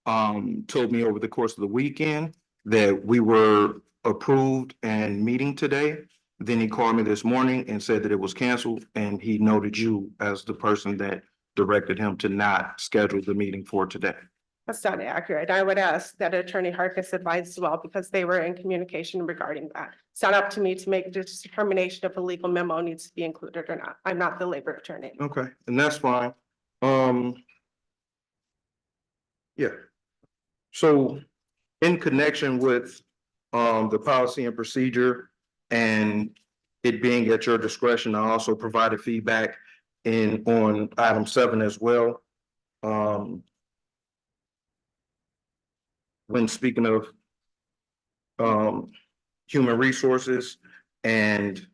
told me over the course of the weekend that we were approved and meeting today. Then he called me this morning and said that it was canceled, and he noted you as the person that directed him to not schedule the meeting for today. That's not accurate. I would ask that Attorney Harkis advise as well because they were in communication regarding that. It's not up to me to make this determination if a legal memo needs to be included or not. I'm not the labor attorney. Okay, and that's fine. Yeah. So in connection with the policy and procedure and it being at your discretion, I also provided feedback on item 7 as well. When speaking of human resources and,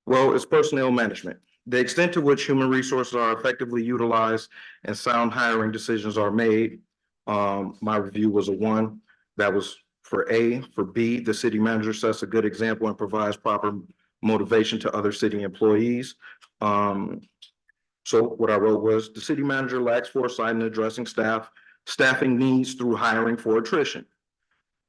well, it's personnel management. The extent to which human resources are effectively utilized and sound hiring decisions are made. My review was a 1. That was for A. For B, the city manager sets a good example and provides proper motivation to other city employees. So what I wrote was the city manager lacks foresight in addressing staffing needs through hiring for attrition.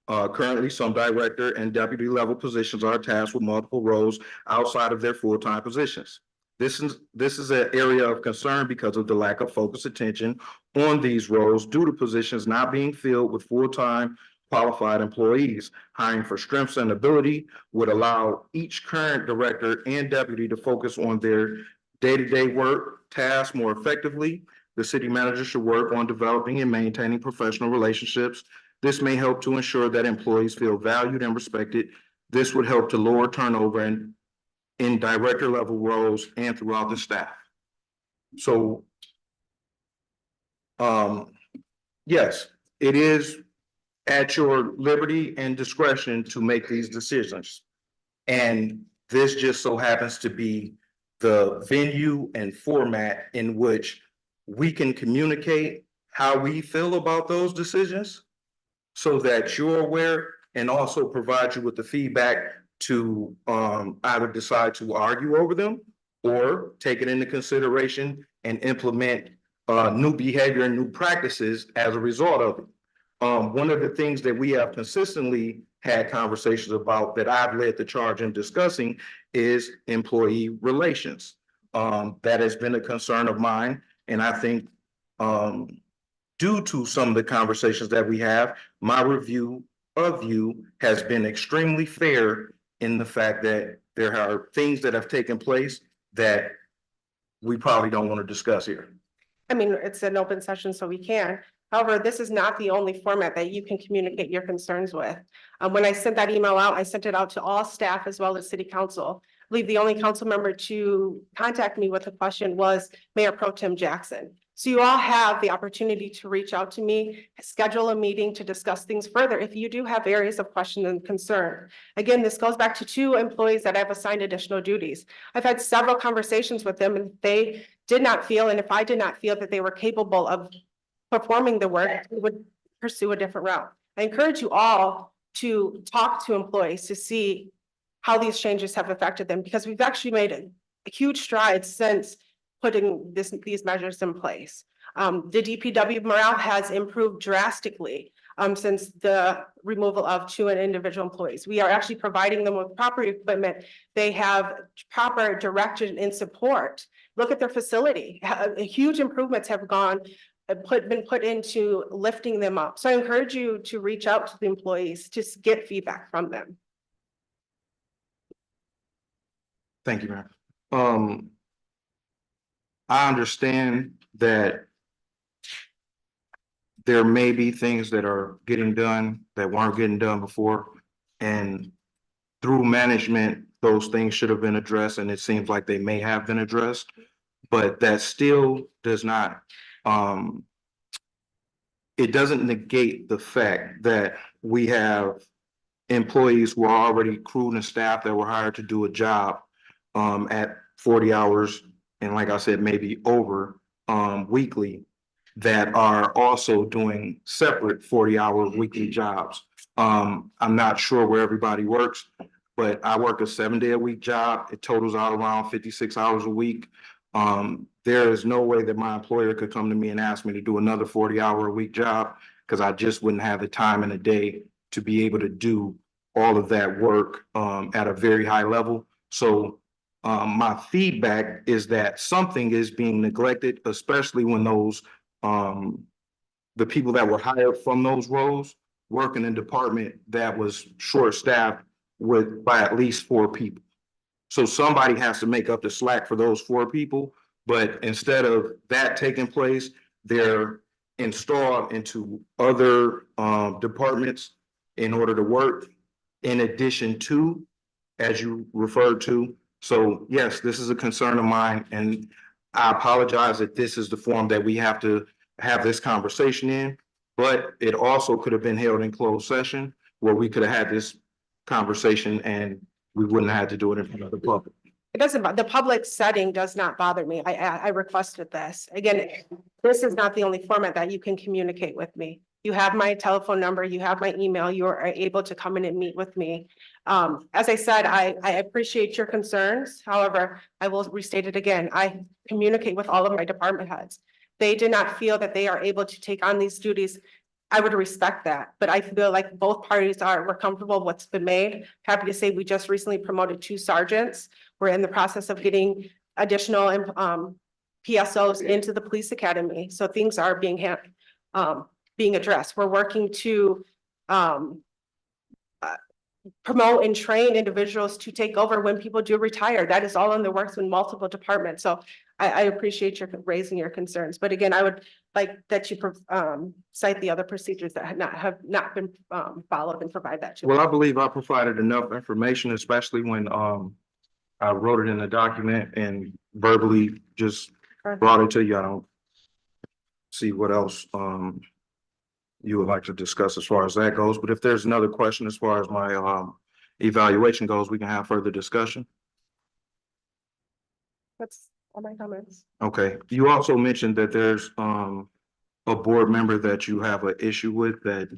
Currently, some director and deputy level positions are tasked with multiple roles outside of their full-time positions. This is an area of concern because of the lack of focused attention on these roles due to positions not being filled with full-time qualified employees. Hiring for strengths and ability would allow each current director and deputy to focus on their day-to-day work tasks more effectively. The city manager should work on developing and maintaining professional relationships. This may help to ensure that employees feel valued and respected. This would help to lower turnover in director level roles and throughout the staff. So, yes, it is at your liberty and discretion to make these decisions. And This just so happens to be the venue and format in which we can communicate how we feel about those decisions so that you're aware and also provide you with the feedback to either decide to argue over them or take it into consideration and implement new behavior and new practices as a result of it. One of the things that we have consistently had conversations about that I've led the charge in discussing is employee relations. That has been a concern of mine, and I think due to some of the conversations that we have, my review of you has been extremely fair in the fact that there are things that have taken place that we probably don't want to discuss here. I mean, it's an open session, so we can. However, this is not the only format that you can communicate your concerns with. When I sent that email out, I sent it out to all staff as well as city council. I believe the only council member to contact me with a question was Mayor Pro Tem Jackson. So you all have the opportunity to reach out to me, schedule a meeting to discuss things further if you do have areas of question and concern. Again, this goes back to 2 employees that I've assigned additional duties. I've had several conversations with them and they did not feel, and if I did not feel that they were capable of performing the work, we would pursue a different route. I encourage you all to talk to employees to see how these changes have affected them, because we've actually made a huge strides since putting these measures in place. The DPW morale has improved drastically since the removal of 2 individual employees. We are actually providing them with proper equipment. They have proper direction and support. Look at their facility. Huge improvements have been put into lifting them up. So I encourage you to reach out to the employees to get feedback from them. Thank you, ma'am. I understand that there may be things that are getting done that weren't getting done before. And through management, those things should have been addressed, and it seems like they may have been addressed. But that still does not, it doesn't negate the fact that we have employees who are already crewed and staff that were hired to do a job at 40 hours. And like I said, maybe over weekly, that are also doing separate 40-hour weekly jobs. I'm not sure where everybody works, but I work a 7-day-a-week job. It totals out around 56 hours a week. There is no way that my employer could come to me and ask me to do another 40-hour-a-week job, because I just wouldn't have the time in a day to be able to do all of that work at a very high level. So my feedback is that something is being neglected, especially when those the people that were hired from those roles work in a department that was short-staffed by at least 4 people. So somebody has to make up the slack for those 4 people, but instead of that taking place, they're installed into other departments in order to work in addition to, as you referred to. So yes, this is a concern of mine, and I apologize that this is the form that we have to have this conversation in, but it also could have been held in closed session where we could have had this conversation and we wouldn't have had to do it in front of the public. It doesn't, the public setting does not bother me. I requested this. Again, this is not the only format that you can communicate with me. You have my telephone number, you have my email, you are able to come in and meet with me. As I said, I appreciate your concerns. However, I will restate it again. I communicate with all of my department heads. They did not feel that they are able to take on these duties. I would respect that, but I feel like both parties were comfortable with what's been made. Happy to say we just recently promoted 2 sergeants. We're in the process of getting additional PSOs into the police academy. So things are being addressed. We're working to promote and train individuals to take over when people do retire. That is all in the works in multiple departments. So I appreciate your raising your concerns. But again, I would like that you cite the other procedures that have not been followed and provide that to. Well, I believe I provided enough information, especially when I wrote it in the document and verbally just brought it to you. I don't see what else you would like to discuss as far as that goes. But if there's another question as far as my evaluation goes, we can have further discussion. That's all my comments. Okay, you also mentioned that there's a board member that you have an issue with that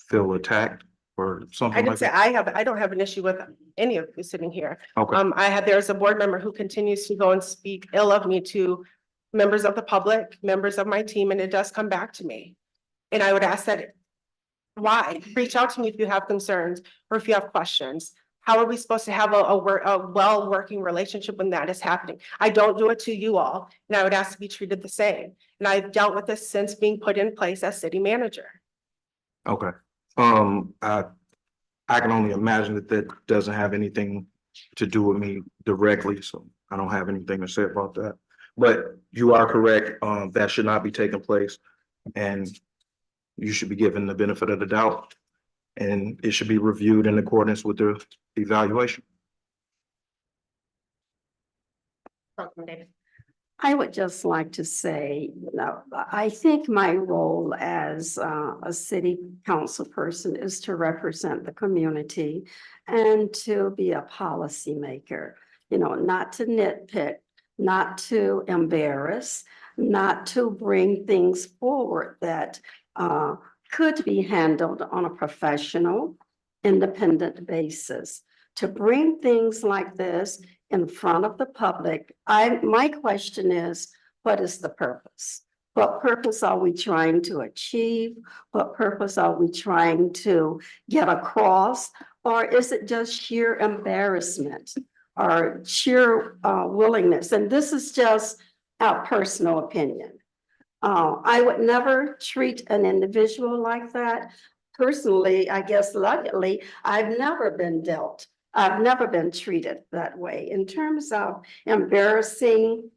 feel attacked or I something didn't like say that? I don't have an issue with any of you sitting here. Okay, There's a board member who continues to go and speak ill of me to members of the public, members of my team, and it does come back to me. And I would ask that, why? Reach out to me if you have concerns or if you have questions. How are we supposed to have a well-working relationship when that is happening? I don't do it to you all, and I would ask to be treated the same. And I've dealt with this since being put in place as city manager. okay. I can only imagine that that doesn't have anything to do with me directly, so I don't have anything to say about that. But you are correct, that should not be taking place, and you should be given the benefit of the doubt, and it should be reviewed in accordance with the evaluation. Councilman Davis. I would just like to say, I think my role as a city council person is to represent the community and to be a policymaker, not to nitpick, not to embarrass, not to bring things forward that could be handled on a professional, independent basis. To bring things like this in front of the public, my question is, what is the purpose? What purpose are we trying to achieve? What purpose are we trying to get across? Or is it just sheer embarrassment or sheer willingness? And this is just our personal opinion. I would never treat an individual like that. Personally, I guess luckily, I've never been treated that way. In terms of embarrassing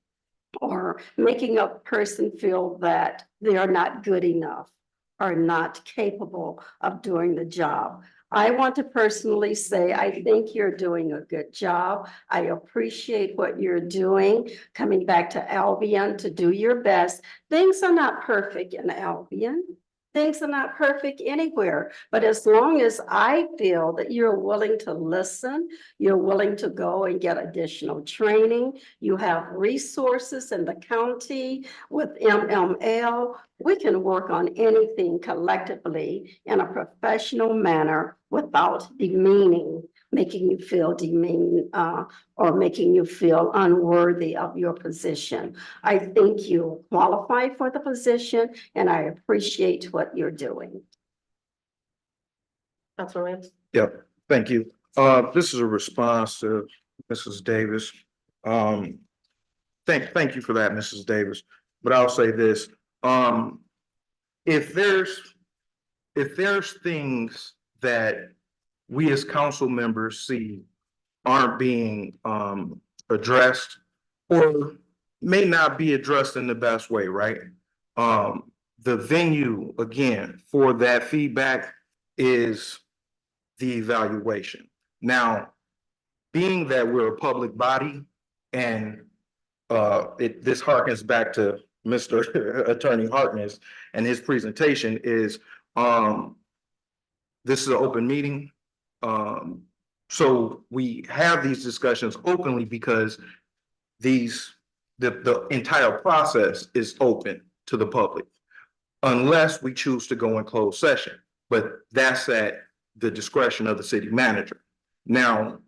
or making a person feel that they are not good enough or not capable of doing the job. I want to personally say, I think you're doing a good job. I appreciate what you're doing, coming back to Albion to do your best. Things are not perfect in Albion. Things are not perfect anywhere, but as long as I feel that you're willing to listen, you're willing to go and get additional training, you have resources in the county with MML, we can work on anything collectively in a professional manner without making you feel demeaning, or making you feel unworthy of your position. I think you qualify for the position and I appreciate what you're doing. Councilman Williams. Yep, thank you. This is a response to Mrs. Davis. Thank you for that, Mrs. Davis. But I'll say this, if there's things that we as council members see aren't being addressed or may not be addressed in the best way, right? The venue, again, for that feedback is the evaluation. Now, being that we're a public body and this harkens back to Mr. Attorney Harkness and his presentation is this is an open meeting. So we have these discussions openly because the entire process is open to the public unless we choose to go in closed session, but that's at the discretion of the city manager. Now,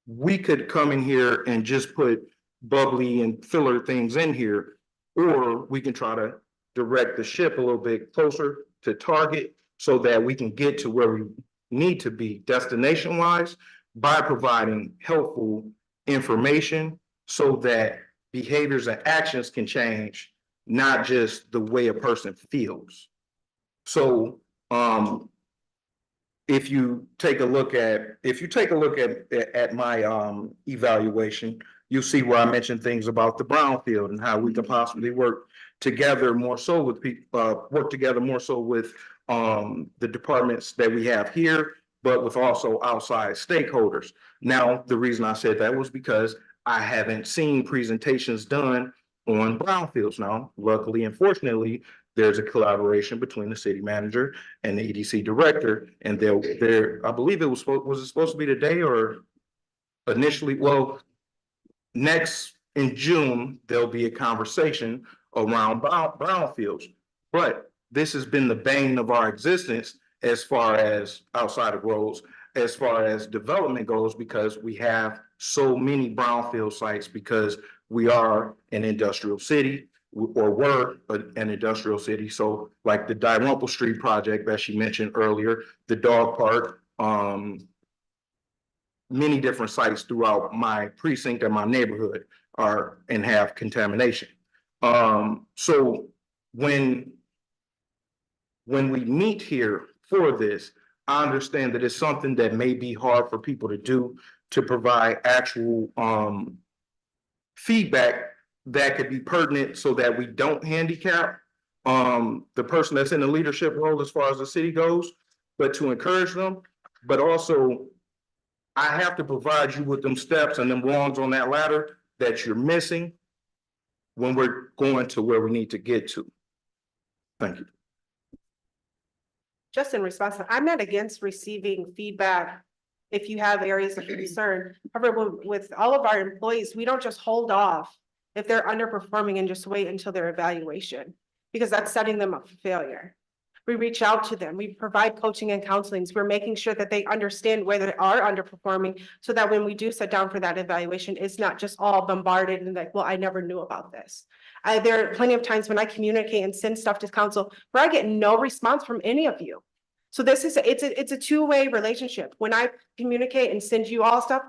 we could come in here and just put bubbly and filler things in here, or we can try to direct the ship a little bit closer to target so that we can get to where we need to be destination wise by providing helpful information so that behaviors and actions can change, not just the way a person feels. So if you take a look at my evaluation, you see where I mentioned things about the brownfield and how we could possibly work together more so with people, the departments that we have here, but with also outside stakeholders. Now, the reason I said that was because I haven't seen presentations done on brownfields. Now, luckily and fortunately, there's a collaboration between the city manager and the EDC director, and I believe it was supposed to be today or initially, well, next in June, there'll be a conversation around brownfields. But this has been the bane of our existence as far as outside of roads, as far as development goes, because we have so many brownfield sites because we are an industrial city or were an industrial city. So like the Dalrymple Street project that she mentioned earlier, the dog park, many different sites throughout my precinct and my neighborhood are and have contamination. So when we meet here for this, I understand that it's something that may be hard for people to do, to provide actual feedback that could be pertinent so that we don't handicap the person that's in the leadership role as far as the city goes, but to encourage them, but also I have to provide you with them steps and them rungs on that ladder that you're missing when we're going to where we need to get to. Thank you. Just in response, I'm not against receiving feedback if you have areas of concern. However, with all of our employees, we don't just hold off if they're underperforming and just wait until their evaluation, because that's setting them up for failure. We reach out to them, we provide coaching and counseling. We're making sure that they understand where they are underperforming so that when we do sit down for that evaluation, it's not just all bombarded and like, well, I never knew about this. There are plenty of times when I communicate and send stuff to council where I get no response from any of you. So this is, it's a two-way relationship. When I communicate and send you all stuff,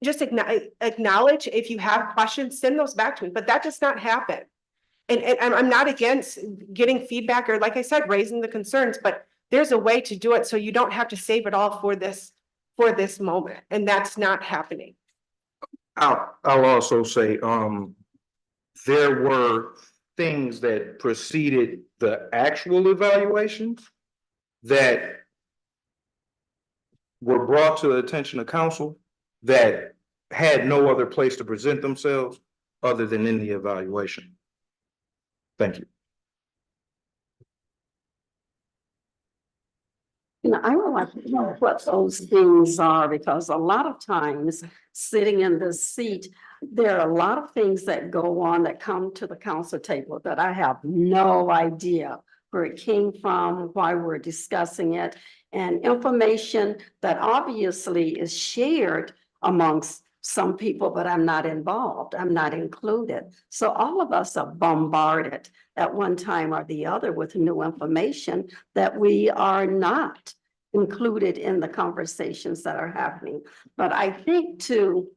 just acknowledge if you have questions, send those back to me, but that does not happen. And I'm not against getting feedback or, like I said, raising the concerns, but there's a way to do it so you don't have to save it all for this moment, and that's not happening. I'll also say, there were things that preceded the actual evaluations that were brought to the attention of council that had no other place to present themselves other than in the evaluation. Thank you. You know, I would like to know what those things are, because a lot of times sitting in this seat, there are a lot of things that go on that come to the council table that I have no idea where it came from, why we're discussing it, and information that obviously is shared amongst some people, but I'm not involved, I'm not included. So all of us are bombarded at one time or the other with new information that we are not included in the conversations that are happening. But I think to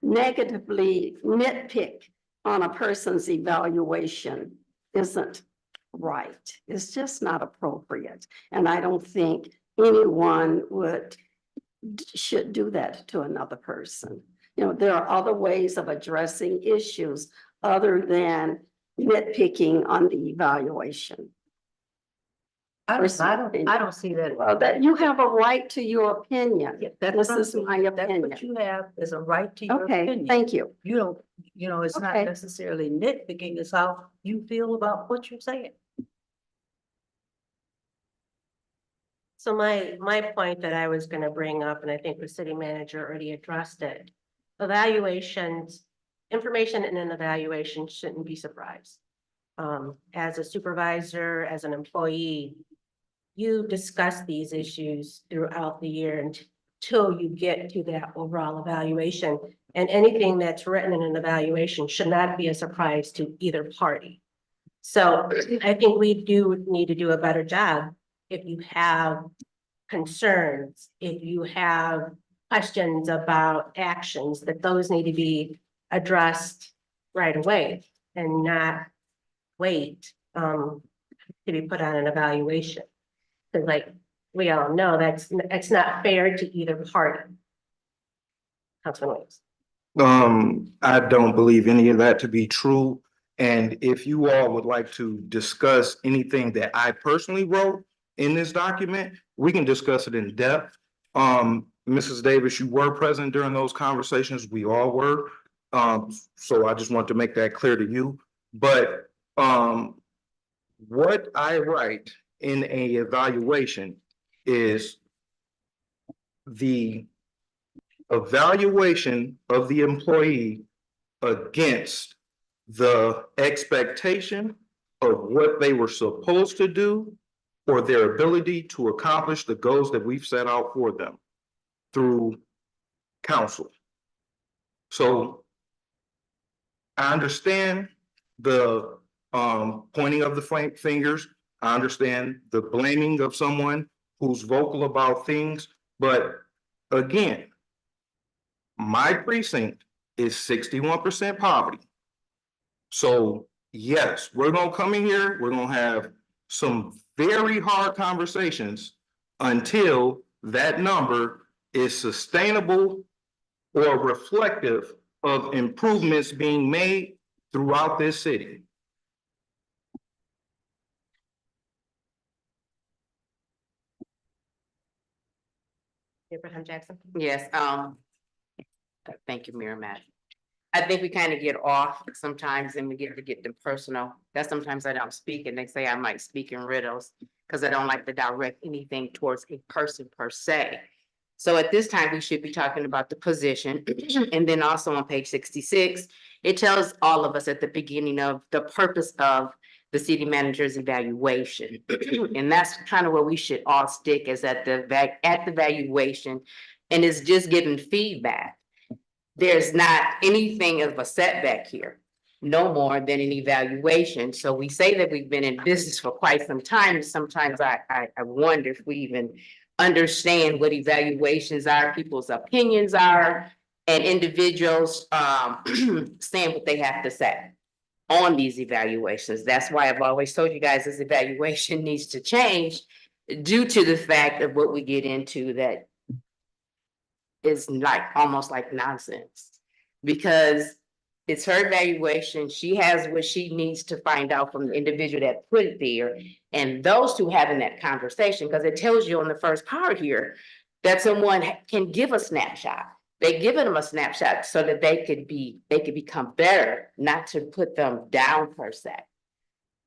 negatively nitpick on a person's evaluation isn't right. It's just not appropriate. And I don't think anyone should do that to another person. You know, there are other ways of addressing issues other than nitpicking on the evaluation. I don't see that. Well, that you have a right to your opinion. Yeah, that's This what I'm is saying. my That's opinion. what you have is a right to your Okay, opinion. thank you. You don't, it's not Okay. necessarily nitpicking, it's how you feel about what you're saying. So my point that I was gonna bring up, and I think the city manager already addressed it. Evaluations, information in an evaluation shouldn't be surprised. As a supervisor, as an employee, you discuss these issues throughout the year until you get to that overall evaluation. And anything that's written in an evaluation should not be a surprise to either party. So I think we do need to do a better job. If you have concerns, if you have questions about actions, that those need to be addressed right away and not wait to be put on an evaluation. Because like we all know, it's not fair to either party. Councilman Williams. I don't believe any of that to be true. And if you all would like to discuss anything that I personally wrote in this document, we can discuss it in depth. Mrs. Davis, you were present during those conversations. We all were. So I just want to make that clear to you. But what I write in a evaluation is the evaluation of the employee against the expectation of what they were supposed to do or their ability to accomplish the goals that we've set out for them through council. So I understand the pointing of the fingers. I understand the blaming of someone who's vocal about things, but again, my precinct is 61% poverty. So yes, we're gonna come in here, we're gonna have some very hard conversations until that number is sustainable or reflective of improvements being made throughout this city. Abraham Jackson. Yes, thank you, Mayor Matt. I think we kind of get off sometimes and we get them personal. That sometimes I don't speak and they say I might speak in riddles because I don't like to direct anything towards a person per se. So at this time, we should be talking about the position. And then also on page 66, it tells all of us at the beginning of the purpose of the city manager's evaluation. And that's kind of where we should all stick, is at the valuation, and it's just giving feedback. There's not anything of a setback here, no more than an evaluation. So we say that we've been in business for quite some time. Sometimes I wonder if we even understand what evaluations are, people's opinions are, and individuals saying what they have to say on these evaluations. That's why I've always told you guys this evaluation needs to change due to the fact of what we get into that is like almost like nonsense, because it's her evaluation. She has what she needs to find out from the individual that put it there, and those two having that conversation, because it tells you on the first part here that someone can give a snapshot. They're giving them a snapshot so that they could become better, not to put them down per se.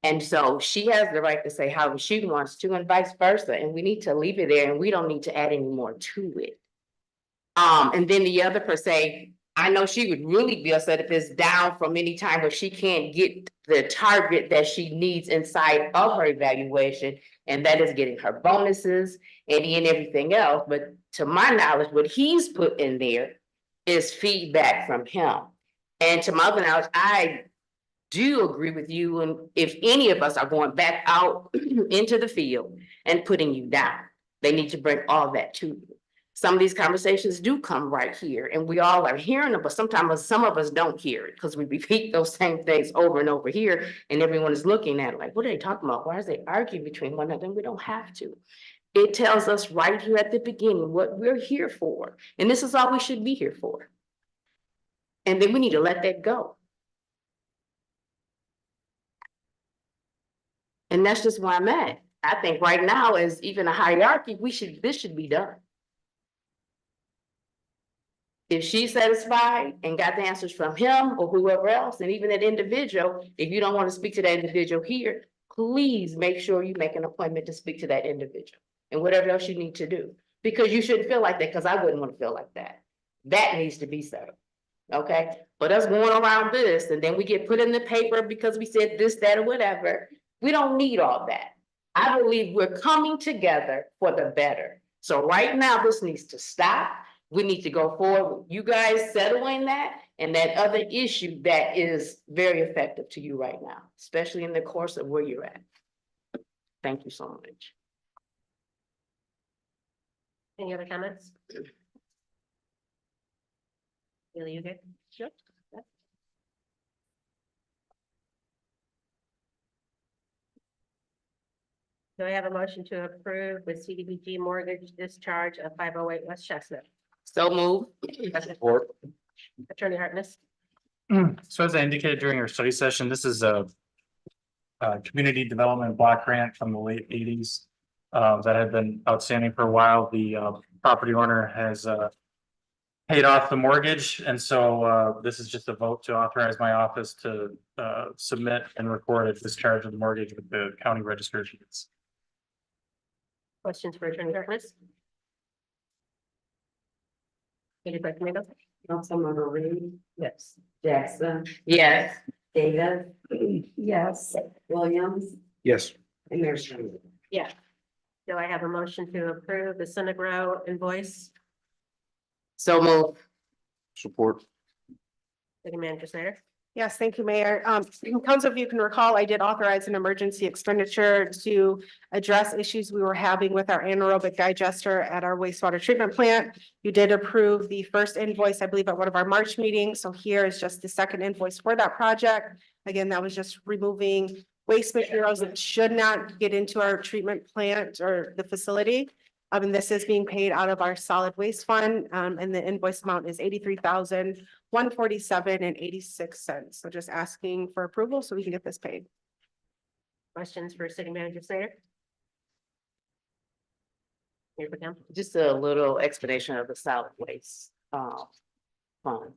And so she has the right to say how she wants to, and vice versa. And we need to leave it there, and we don't need to add any more to it. And then the other per se, I know she would really be upset if it's down from any time where she can't get the target that she needs inside of her evaluation, and that is getting her bonuses and everything else. But to my knowledge, what he's put in there is feedback from him. And to my other knowledge, I do agree with you. And if any of us are going back out into the field and putting you down, they need to bring all that to you. Some of these conversations do come right here, and we all are hearing them, but sometimes some of us don't hear it because we repeat those same things over and over here, and everyone is looking at it like, what are they talking about? Why is they arguing between one another? We don't have to. It tells us right here at the beginning what we're here for, and this is all we should be here for. And then we need to let that go. And that's just where I'm at. I think right now, as even a hierarchy, this should be done. If she's satisfied and got the answers from him or whoever else, and even that individual, if you don't want to speak to that individual here, please make sure you make an appointment to speak to that individual and whatever else you need to do. Because you shouldn't feel like that, because I wouldn't want to feel like that. That needs to be settled. Okay, but us going around this, and then we get put in the paper because we said this, that, or whatever. We don't need all that. I believe we're coming together for the better. So right now, this needs to stop. We need to go forward with you guys settling that and that other issue that is very effective to you right now, especially in the course of where you're at. Thank you so much. Any other comments? Really, you good? Sure. Do I have a motion to approve the CDBG mortgage discharge of 508 West Chestnut? So move. Or Attorney Hartness. So as I indicated during our study session, this is a community development block grant from the late 80s that had been outstanding for a while. The property owner has paid off the mortgage, and so this is just a vote to authorize my office to submit and record a discharge of the mortgage with the county register of deeds. Questions for Attorney Hartness? City Clerk Domingo? Councilmember Reed, Yes. Jackson, Yes. Davis, yes, Williams, Yes. and Mayor Snyder. Yeah. Do I have a motion to approve the Senate Row invoice? So move. Support. City Manager Snyder? Yes, thank you, Mayor. Council, if you can recall, I did authorize an emergency expenditure to address issues we were having with our anaerobic digester at our wastewater treatment plant. You did approve the first invoice, I believe, at one of our March meetings. So here is just the second invoice for that project. Again, that was just removing waste materials that should not get into our treatment plant or the facility. And this is being paid out of our solid waste fund, and the invoice amount is $83,147.86. So just asking for approval so we can get this paid. Questions for City Manager Snyder? Mayor Pro Tem? Just a little explanation of the solid waste, fund.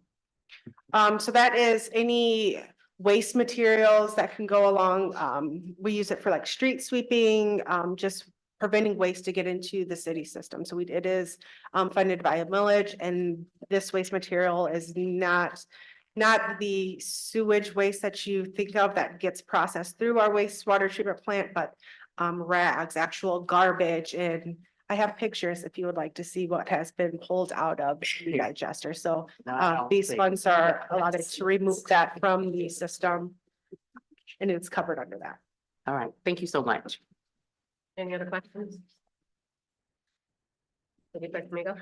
So that is any waste materials that can go along. We use it for like street sweeping, just preventing waste to get into the city system. So it is funded by a millage, and this waste material is not the sewage waste that you think of that gets processed through our wastewater treatment plant, but rags, actual garbage. And I have pictures if you would like to see what has been pulled out of the digester. So No, I don't these think- funds are allotted to remove that from the system, and it's covered under that. All right, thank you so much. Any other questions? City Clerk Domingo?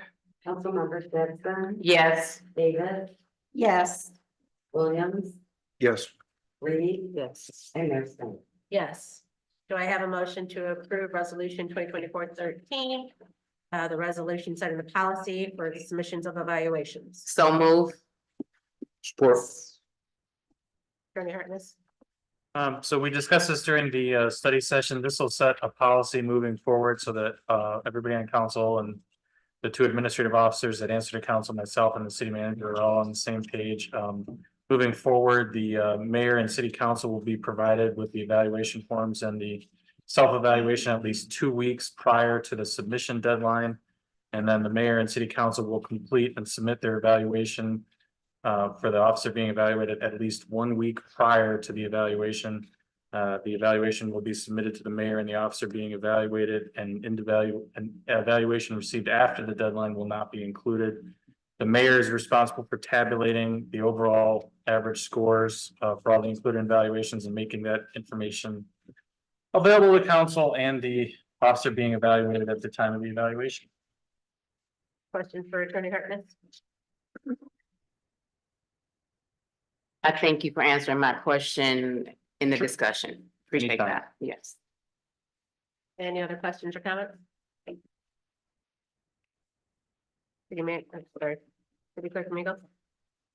Councilmember Jackson, Yes. Davis, yes, Williams, Yes. Reed, Yes. and Mayor Snyder. Yes. Do I have a motion to approve resolution 2024-13? The resolution setting the policy for the submissions of evaluations. So move. Support. Attorney Hartness? So we discussed this during the study session. This will set a policy moving forward so that everybody on council and the two administrative officers that answer to council, myself and the city manager, are all on the same page. Moving forward, the mayor and city council will be provided with the evaluation forms and the self-evaluation at least 2 weeks prior to the submission deadline. And then the mayor and city council will complete and submit their evaluation for the officer being evaluated at least 1 week prior to the evaluation. The evaluation will be submitted to the mayor and the officer being evaluated, and an evaluation received after the deadline will not be included. The mayor is responsible for tabulating the overall average scores for all the included evaluations and making that information available to council and the officer being evaluated at the time of the evaluation. Question for Attorney Hartness? I thank you for answering my question in the discussion. Appreciate Anytime. that. Yes. Any other questions or comments? City Manager, sorry. City Clerk Domingo?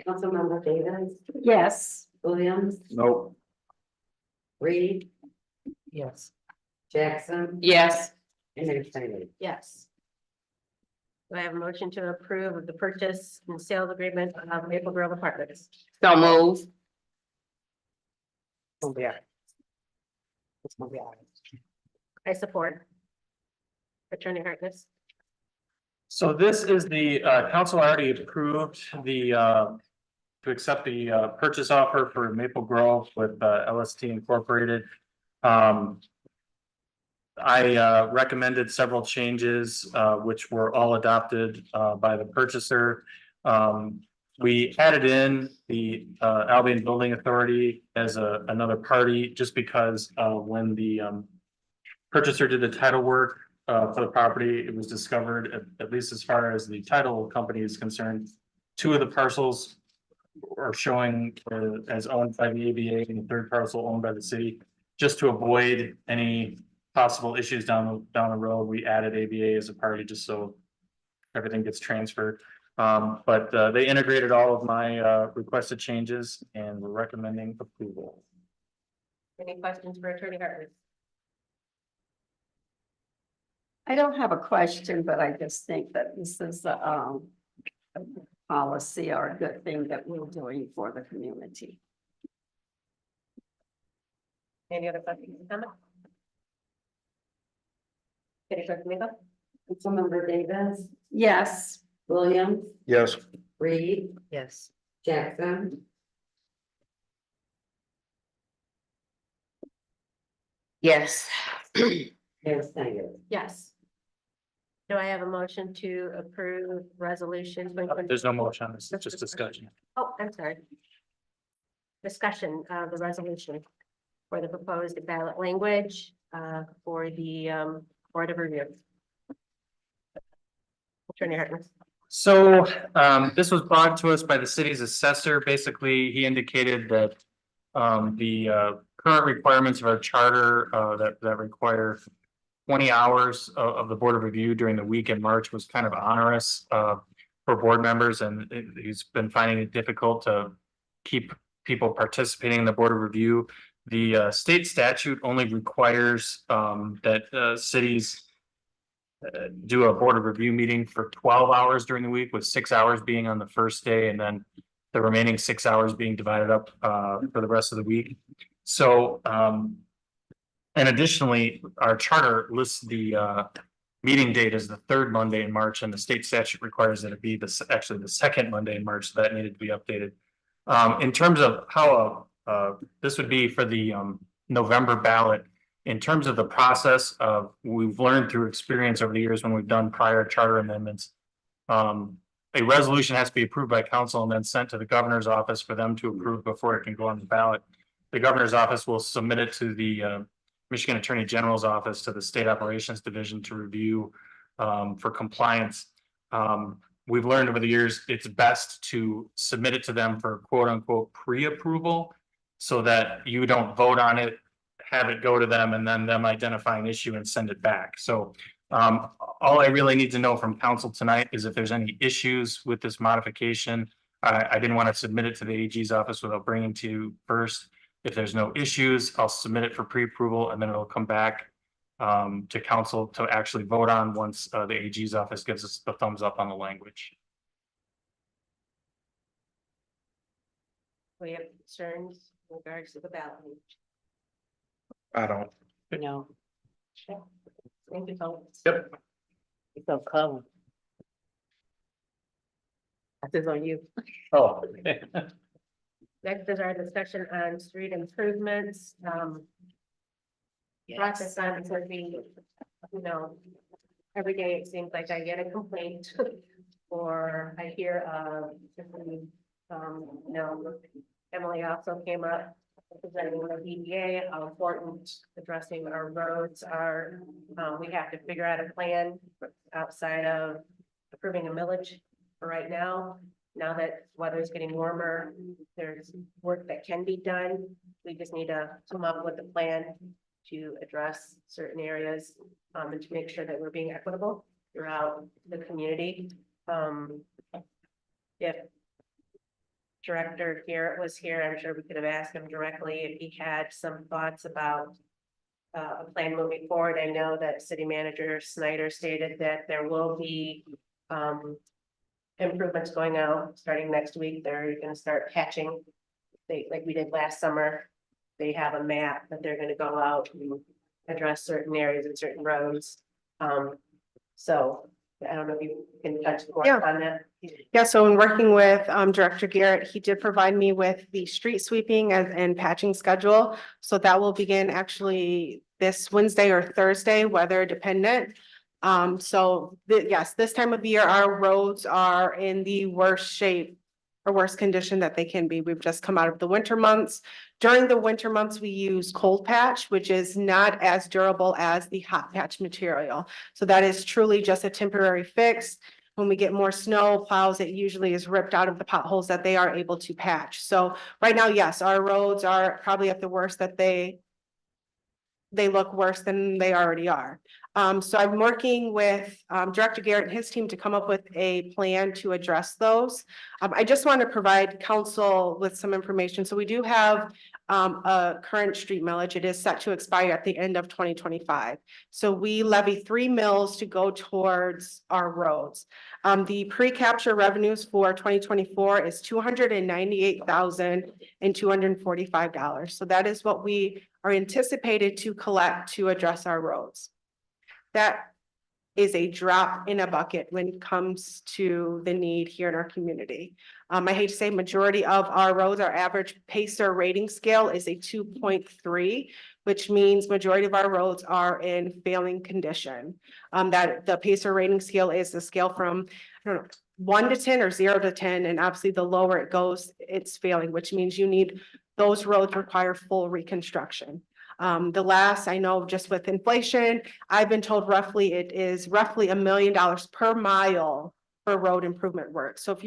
Councilmember Davis, yes, Williams, No. Reed, Yes. Jackson, Yes. and Mayor Snyder. Yes. Do I have a motion to approve of the purchase and sales agreement of Maple Grove Apartments? So move. Gonna be all right. It's gonna be all right. I support. Attorney Hartness? So this is the, council already approved the, to accept the, purchase offer for Maple Grove with, LST Incorporated. I recommended several changes, which were all adopted, by the purchaser. We added in the, Albion Building Authority as another party, just because, when the, purchaser did the title work, for the property, it was discovered, at least as far as the title company is concerned, 2 of the parcels are showing as owned by the ABA and the third parcel owned by the city. Just to avoid any possible issues down the road, we added ABA as a party just so everything gets transferred. But they integrated all of my requested changes and we're recommending approval. Any questions for Attorney Hartness? I don't have a question, but I just think that this is a policy or a good thing that we're doing for the community. Any other questions or comments? City Clerk Domingo? Councilmember Davis, yes, Williams, Yes. Reed, Yes. Jackson, Yes. Mayor Snyder. Yes. Do I have a motion to approve resolution? 2020? There's no motion on this, it's just discussion. Oh, I'm sorry. Discussion of the resolution for the proposed ballot language for the Board of Review. Attorney Hartman. So this was brought to us by the city's assessor. Basically, he indicated that the current requirements of our charter that require 20 hours of the Board of Review during the week in March was kind of onerous for board members, and he's been finding it difficult to keep people participating in the Board of Review. The state statute only requires that cities do a Board of Review meeting for 12 hours during the week, with 6 hours being on the first day and then the remaining 6 hours being divided up for the rest of the week. So and additionally, our charter lists the meeting date as the third Monday in March, and the state statute requires that it be actually the second Monday in March, so that needed to be updated. In terms of how this would be for the November ballot, in terms of the process of, we've learned through experience over the years when we've done prior charter amendments, a resolution has to be approved by council and then sent to the governor's office for them to approve before it can go on the ballot. The governor's office will submit it to the Michigan Attorney General's office, to the State Operations Division to review for compliance. We've learned over the years, it's best to submit it to them for quote unquote pre-approval, so that you don't vote on it, have it go to them, and then them identify an issue and send it back. So all I really need to know from council tonight is if there's any issues with this modification. I didn't want to submit it to the AG's office without bringing to you first. If there's no issues, I'll submit it for pre-approval, and then it'll come back to council to actually vote on once the AG's office gives us the thumbs up on the language. We have concerns in regards to the ballot. I don't. No. Thank you, folks. Yep. It's so cold. This is on you. Oh. Next is our discussion on street improvements. Process on it would be, every day it seems like I get a complaint or I hear Emily also came up presenting with EDA, how important addressing our roads are. We have to figure out a plan outside of approving a millage for right now. Now that weather's getting warmer, there's work that can be done. We just need to come up with a plan to address certain areas and to make sure that we're being equitable throughout the community. If Director Garrett was here, I'm sure we could have asked him directly if he had some thoughts about a plan moving forward. I know that City Manager Snyder stated that there will be improvements going out starting next week. They're going to start patching. Like we did last summer. They have a map that they're going to go out and address certain areas and certain roads. So I don't know if you can touch more on that. Yeah, so in working with Director Garrett, he did provide me with the street sweeping and patching schedule. So that will begin actually this Wednesday or Thursday, weather dependent. Yes, this time of the year, our roads are in the worst shape or worst condition that they can be. We've just come out of the winter months. During the winter months, we use cold patch, which is not as durable as the hot patch material. So that is truly just a temporary fix. When we get more snow plows, it usually is ripped out of the potholes that they are able to patch. So right now, yes, our roads are probably at the worst that they look worse than they already are. So I'm working with Director Garrett and his team to come up with a plan to address those. I just want to provide council with some information. So we do have a current street millage. It is set to expire at the end of 2025. So we levy 3 mills to go towards our roads. The pre-capture revenues for 2024 is $298,245. So that is what we are anticipated to collect to address our roads. That is a drop in a bucket when it comes to the need here in our community. I hate to say majority of our roads, our average Pacer rating scale is a 2.3, which means majority of our roads are in failing condition. That the Pacer rating scale is the scale from, I don't know, 1 to 10 or 0 to 10, and obviously the lower it goes, it's failing, which means those roads require full reconstruction. The last, I know just with inflation, I've been told it is roughly $1 million per mile for road improvement work. So if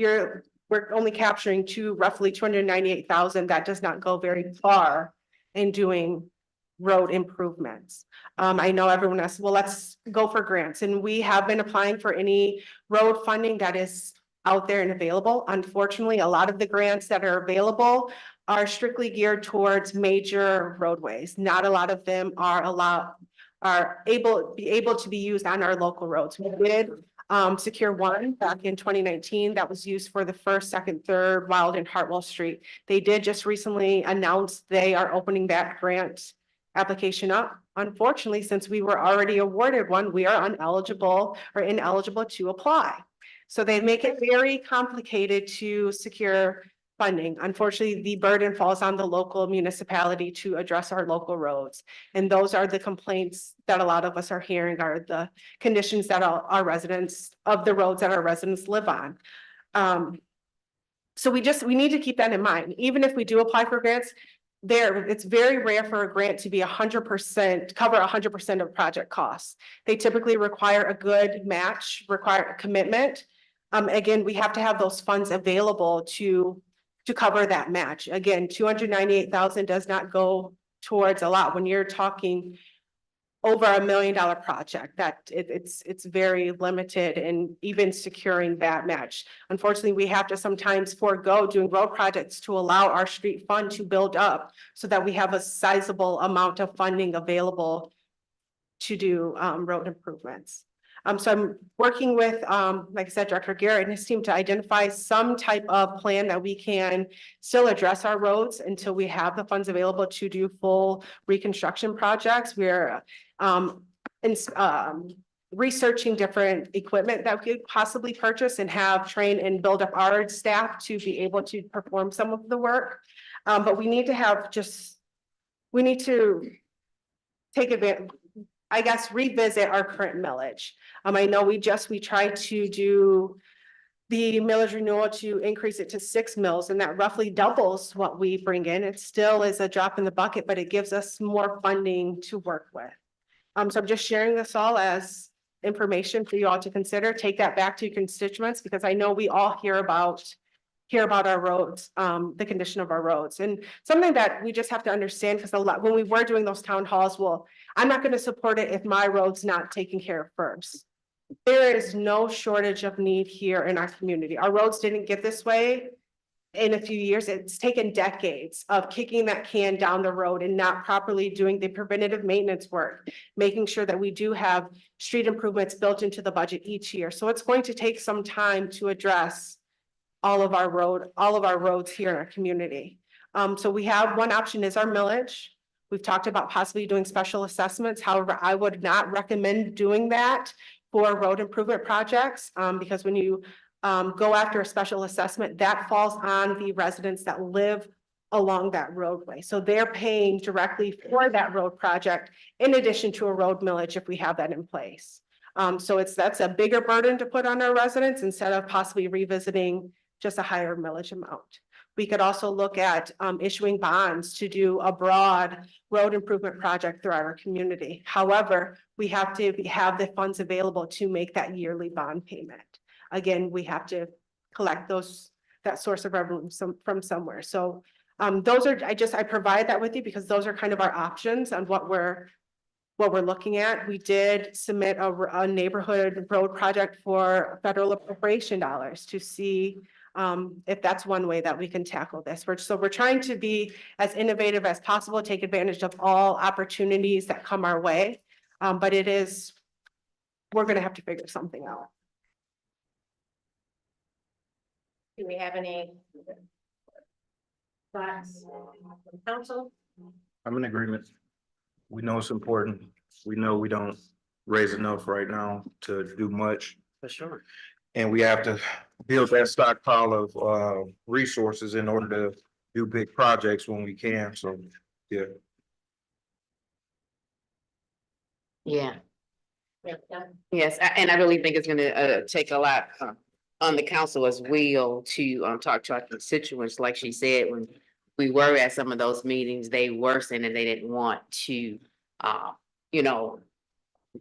we're only capturing roughly 298,000, that does not go very far in doing road improvements. I know everyone else, well, let's go for grants, and we have been applying for any road funding that is out there and available. Unfortunately, a lot of the grants that are available are strictly geared towards major roadways. Not a lot of them are able to be used on our local roads. We did secure one back in 2019 that was used for the 1st, 2nd, 3rd Wild and Hartwell Street. They did just recently announce they are opening that grant application up. Unfortunately, since we were already awarded one, we are ineligible to apply. So they make it very complicated to secure funding. Unfortunately, the burden falls on the local municipality to address our local roads. And those are the complaints that a lot of us are hearing, are the conditions that our residents of the roads that our residents live on. So we need to keep that in mind. Even if we do apply for grants, it's very rare for a grant to be 100%, cover 100% of project costs. They typically require a good match, require a commitment. Again, we have to have those funds available to cover that match. Again, 298,000 does not go towards a lot. When you're talking over $1 million project, that it's very limited in even securing that match. Unfortunately, we have to sometimes forego doing road projects to allow our street fund to build up so that we have a sizable amount of funding available to do road improvements. So I'm working with, like I said, Director Garrett and his team to identify some type of plan that we can still address our roads until we have the funds available to do full reconstruction projects. We're researching different equipment that we could possibly purchase and have train and build up our staff to be able to perform some of the work. But we need to take advantage, I guess, revisit our current millage. I know we tried to do the millage renewal to increase it to 6 mills, and that roughly doubles what we bring in. It still is a drop in the bucket, but it gives us more funding to work with. So I'm just sharing this all as information for you all to consider. Take that back to your constituents, because I know we all hear about our roads, the condition of our roads, and something that we just have to understand, because when we were doing those town halls, well, I'm not going to support it if my road's not taken care of first. There is no shortage of need here in our community. Our roads didn't get this way in a few years. It's taken decades of kicking that can down the road and not properly doing the preventative maintenance work, making sure that we do have street improvements built into the budget each year. So it's going to take some time to address all of our roads here in our community. So we have one option is our millage. We've talked about possibly doing special assessments. However, I would not recommend doing that for road improvement projects, because when you go after a special assessment, that falls on the residents that live along that roadway. So they're paying directly for that road project in addition to a road millage if we have that in place. So that's a bigger burden to put on our residents instead of possibly revisiting just a higher millage amount. We could also look at issuing bonds to do a broad road improvement project throughout our community. However, we have to have the funds available to make that yearly bond payment. Again, we have to collect that source of revenue from somewhere. So those are, I provide that with you because those are kind of our options on what we're looking at. We did submit a neighborhood road project for federal appropriation dollars to see if that's one way that we can tackle this. We're trying to be as innovative as possible, take advantage of all opportunities that come our way. But we're going to have to figure something out. Do we have any thoughts from council? I'm in agreement. We know it's important. We know we don't raise enough right now to do much. For sure. And we have to build that stockpile of resources in order to do big projects when we can, so, yeah. Yeah. Yes, and I really think it's gonna take a lot on the council as well to talk to our constituents, like she said, when we were at some of those meetings, they were saying that they didn't want to you know,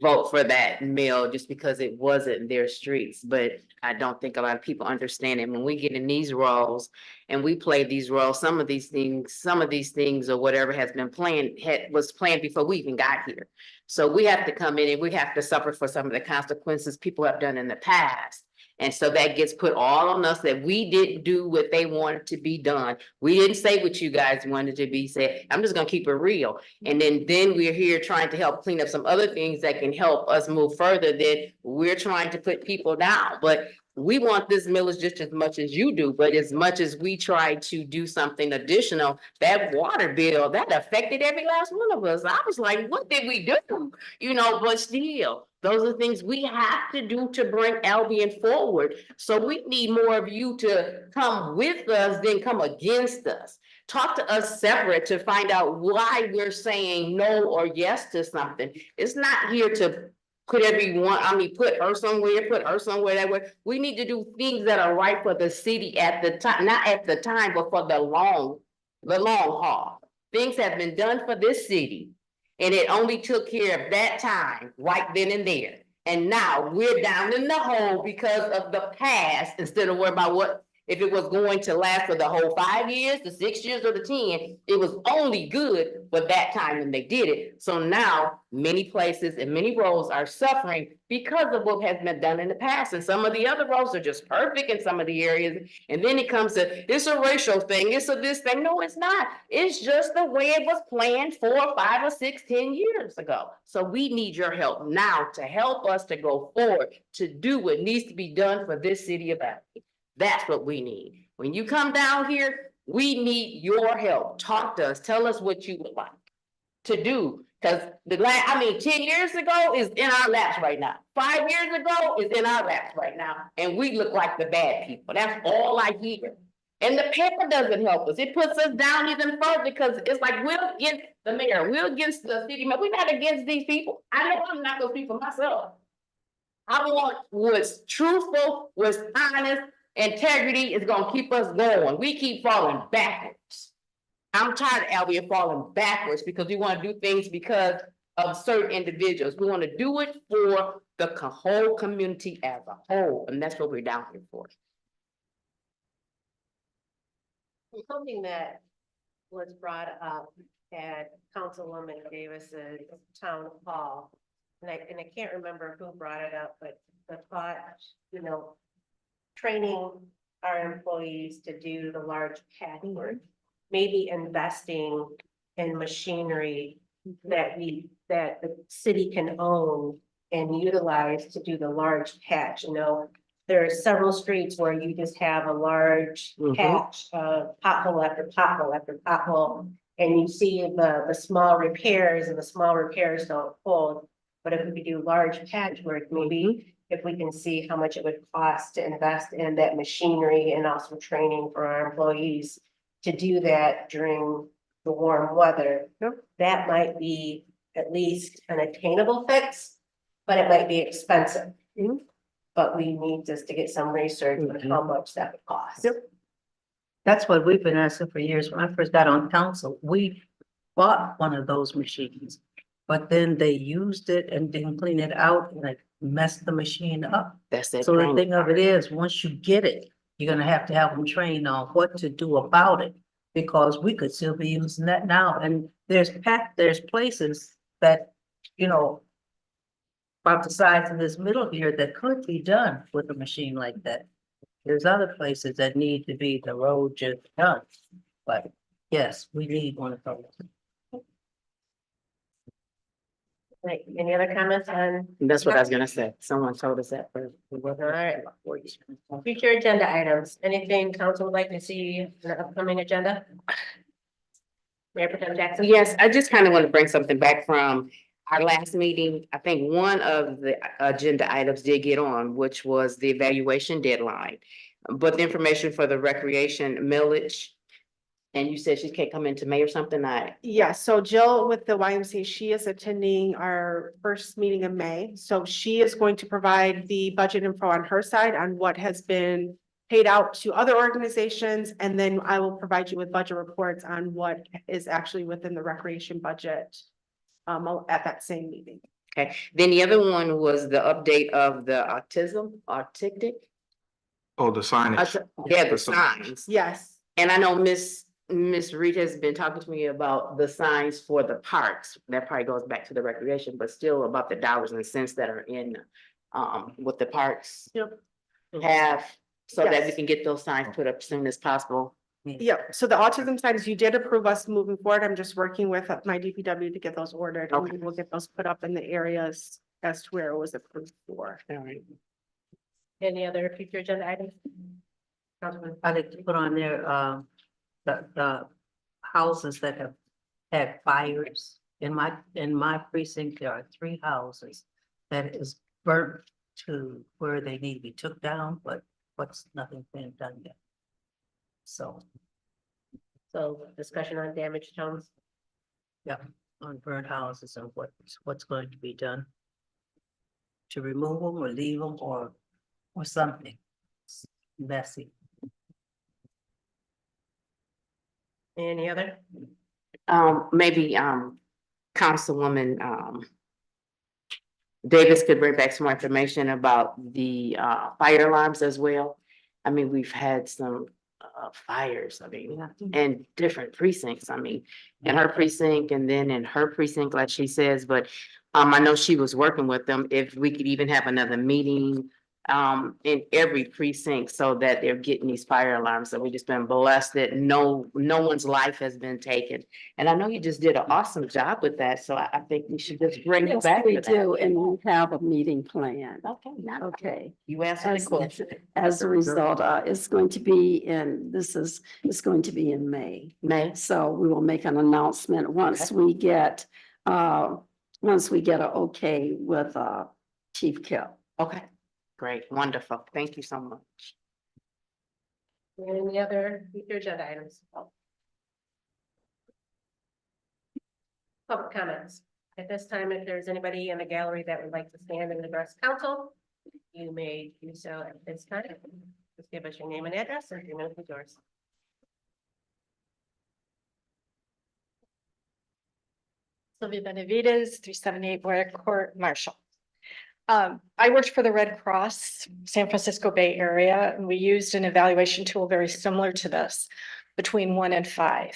vote for that mill just because it wasn't their streets. But I don't think a lot of people understand it. When we get in these roles and we play these roles, some of these things or whatever has been planned, was planned before we even got here. So we have to come in and we have to suffer for some of the consequences people have done in the past. And so that gets put all on us that we didn't do what they wanted to be done. We didn't say what you guys wanted to be said. I'm just gonna keep it real. And then we're here trying to help clean up some other things that can help us move further. That we're trying to put people down, but we want this millage just as much as you do. But as much as we try to do something additional, that water bill, that affected every last one of us. I was like, what did we do? You know, but still, those are things we have to do to bring Albion forward. So we need more of you to come with us than come against us. Talk to us separate to find out why we're saying no or yes to something. It's not here to put put her somewhere that way. We need to do things that are right for the city at the time, not at the time, but for the long haul. Things have been done for this city. And it only took care of that time, right then and there. And now we're down in the hole because of the past, instead of worrying about what, if it was going to last for the whole 5 years, the 6 years, or the 10, it was only good for that time when they did it. So now many places and many roles are suffering because of what has been done in the past. And some of the other roles are just perfect in some of the areas. And then it comes to, it's a racial thing, it's a this thing. No, it's not. It's just the way it was planned 4, 5, or 6, 10 years ago. So we need your help now to help us to go forward, to do what needs to be done for this city of Albion. That's what we need. When you come down here, we need your help. Talk to us. Tell us what you would like to do. Because 10 years ago is in our laps right now. 5 years ago is in our laps right now. And we look like the bad people. That's all I hear. And the paper doesn't help us. It puts us down even further because it's like we're against the mayor. We're against the city mayor. We're not against these people. I know I'm not those people myself. I want what's truthful, what's honest. Integrity is gonna keep us going. We keep falling backwards. I'm tired of Albion falling backwards because we want to do things because of certain individuals. We want to do it for the whole community as a whole, and that's what we're down here for. Something that was brought up at Councilwoman Davis's town hall, and I can't remember who brought it up, but the thought, training our employees to do the large patch work, maybe investing in machinery that the city can own and utilize to do the large patch, There are several streets where you just have a large patch, pothole after pothole after pothole. And you see the small repairs, and the small repairs don't hold. But if we could do large patchwork, maybe if we can see how much it would cost to invest in that machinery and also training for our employees to do that during the warm weather, that might be at least an attainable fix, but it might be expensive. But we need just to get some research on how much that would cost. That's what we've been asking for years. When I first got on council, we bought one of those machines. But then they used it and didn't clean it out and it messed the machine up. That's it. So the thing of it is, once you get it, you're gonna have to have them trained on what to do about it. Because we could still be using that now. And there's places that, about the size of this middle here that could be done with a machine like that. There's other places that need to be the road just done. But yes, we need one of those. Right, any other comments on That's what I was gonna say. Someone told us that. All right. future agenda items? Anything council would like to see in the upcoming agenda? Mayor Pro Tem Jackson? Yes, I just kind of want to bring something back from our last meeting, I think one of the agenda items did get on, which was the evaluation deadline. But the information for the recreation millage, and you said she can't come into May or something, Yeah, so Jill with the YMCA, she is attending our first meeting in May. So she is going to provide the budget info on her side on what has been paid out to other organizations. And then I will provide you with budget reports on what is actually within the recreation budget at that same meeting. okay. Then the other one was the update of the autistic. Oh, the signage. Yeah, the signs. Yes, And I know Miss Reed has been talking to me about the signs for the parks. That probably goes back to the recreation, but still about the dollars and cents that are in what the parks Yep. have, so that we Yes. can get those signs put up as soon as possible. yeah. So the autism signs, you did approve us moving forward. I'm just working with my DPW to get those ordered. And Okay. we'll get those put up in the areas as to where it was approved for. All right. Any other future agenda items? Councilman, I'd like to put on there, the houses that have had fires. In my precinct, there are 3 houses that is burnt to where they need to be took down, but nothing's been done yet. So, discussion on damaged homes. on burnt houses and what's going to be done to remove them or leave them or something. It's messy. Any other? Maybe Councilwoman Davis could bring back some more information about the fire alarms as well. I mean, we've had some fires, I mean, in different precincts, I mean, in her precinct and then in her precinct, like she says, but I know she was working with them. If we could even have another meeting in every precinct so that they're getting these fire alarms. So we just been blessed that no one's life has been taken. And I know you just did an awesome job with that, so I think we should just bring it Yes, back we to that. do, and we have a meeting planned. Okay, now Okay. you answered the question. As a result, it's going to be it's going to be in May. May, So we will make an announcement once we get a okay with Chief Kill. okay, great, wonderful. Thank you so much. Any other future agenda items? Public comments. At this time, if there's anybody in the gallery that would like to stand and address council, you may do so at this time. Just give us your name and address and 3 minutes is yours. Sylvia Benavides, 378 Boyer Court, Marshall. I worked for the Red Cross, San Francisco Bay Area, and we used an evaluation tool very similar to this, between 1 and 5.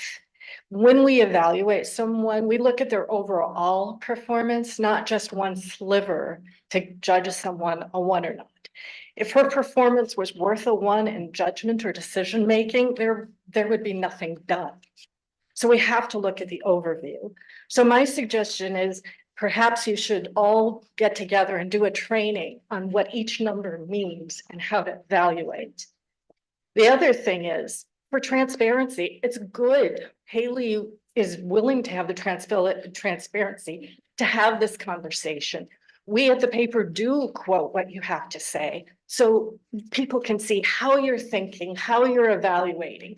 When we evaluate someone, we look at their overall performance, not just one sliver to judge someone a 1 or not. If her performance was worth a 1 in judgment or decision-making, there would be nothing done. So we have to look at the overview. So my suggestion is perhaps you should all get together and do a training on what each number means and how to evaluate. The other thing is, for transparency, it's good. Haley is willing to have the transparency to have this conversation. We at the paper do quote what you have to say, so people can see how you're thinking, how you're evaluating.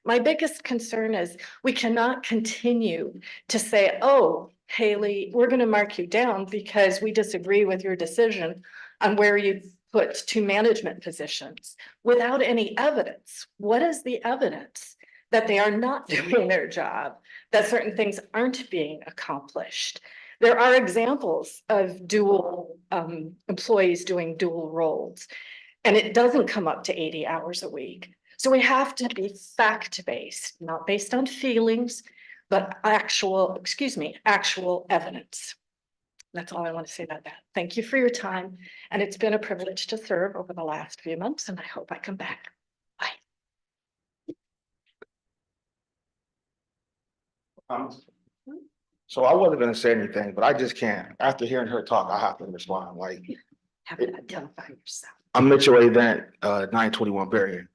My biggest concern is we cannot continue to say, oh, Haley, we're going to mark you down because we disagree with your decision on where you put 2 management positions without any evidence. What is the evidence that they are not doing their job, that certain things aren't being accomplished? There are examples of dual employees doing dual roles, and it doesn't come up to 80 hours a week. So we have to be fact-based, not based on feelings, but actual evidence. That's all I want to say about that. Thank you for your time. And it's been a privilege to serve over the last few months, and I hope I come back. Bye. So I wasn't gonna say anything, but I just can't. After hearing her talk, I have to respond. Like, Have to identify yourself. I'm Mitchell Event, 921 Berry.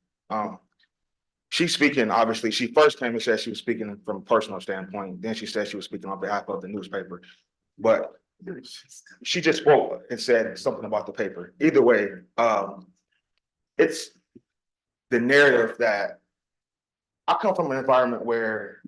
She's speaking, obviously, she first came and said she was speaking from a personal standpoint. Then she said she was speaking on behalf of the newspaper. but she just spoke and said something about the paper. Either way, it's the narrative that I come from an environment where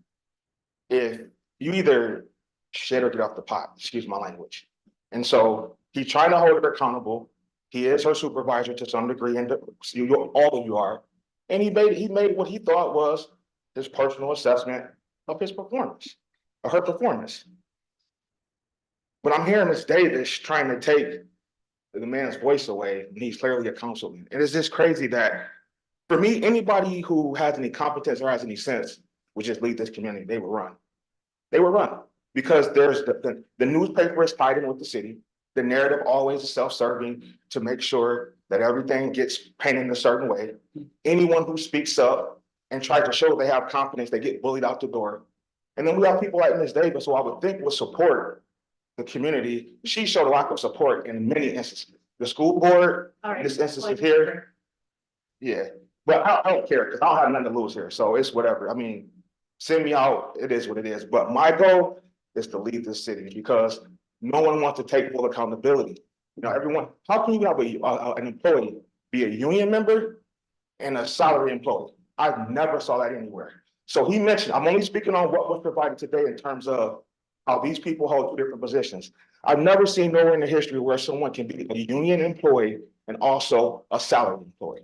if you either shit or get off the pot, excuse my language. And so he's trying to hold her accountable. He is her supervisor to some degree, and all of you are. And he made what he thought was his personal assessment of his performance, of her performance. But I'm hearing Ms. Davis trying to take the man's voice away, and he's clearly a councilman. And it's just crazy that, for me, anybody who has any competence or has any sense would just lead this community. They will run. They will run because there's the newspaper is tied in with the city. The narrative always is self-serving to make sure that everything gets painted in a certain way. Anyone who speaks up and tries to show they have confidence, they get bullied out the door. And then we have people like Ms. Davis, who I would think would support the community. She showed a lack of support in many instances. The school board, in this instance here. Yeah, but I don't care because I don't have nothing to lose here. So it's whatever. I mean, send me out. It is what it is. But my goal is to lead this city because no one wants to take full accountability. You know, everyone, how can you have an employee be a union member and a salary employee? I've never saw that anywhere. So he mentioned, I'm only speaking on what was provided today in terms of how these people hold different positions. I've never seen nowhere in the history where someone can be a union employee and also a salary employee.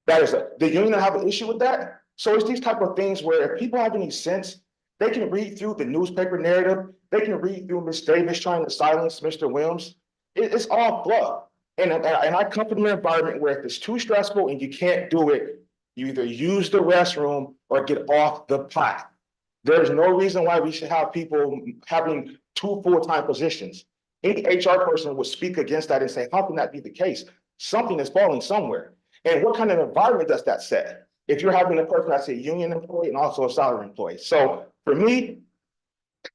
The union have an issue with that. So it's these type of things where if people have any sense, they can read through the newspaper narrative. They can read through Ms. Davis trying to silence Mr. Williams. It's all fluff. And I come from an environment where if it's too stressful and you can't do it, you either use the restroom or get off the pot. There's no reason why we should have people having 2 full-time positions. Any HR person would speak against that and say, how can that be the case? Something is falling somewhere. And what kind of environment does that set? If you're having a person that's a union employee and also a salary employee. So for me,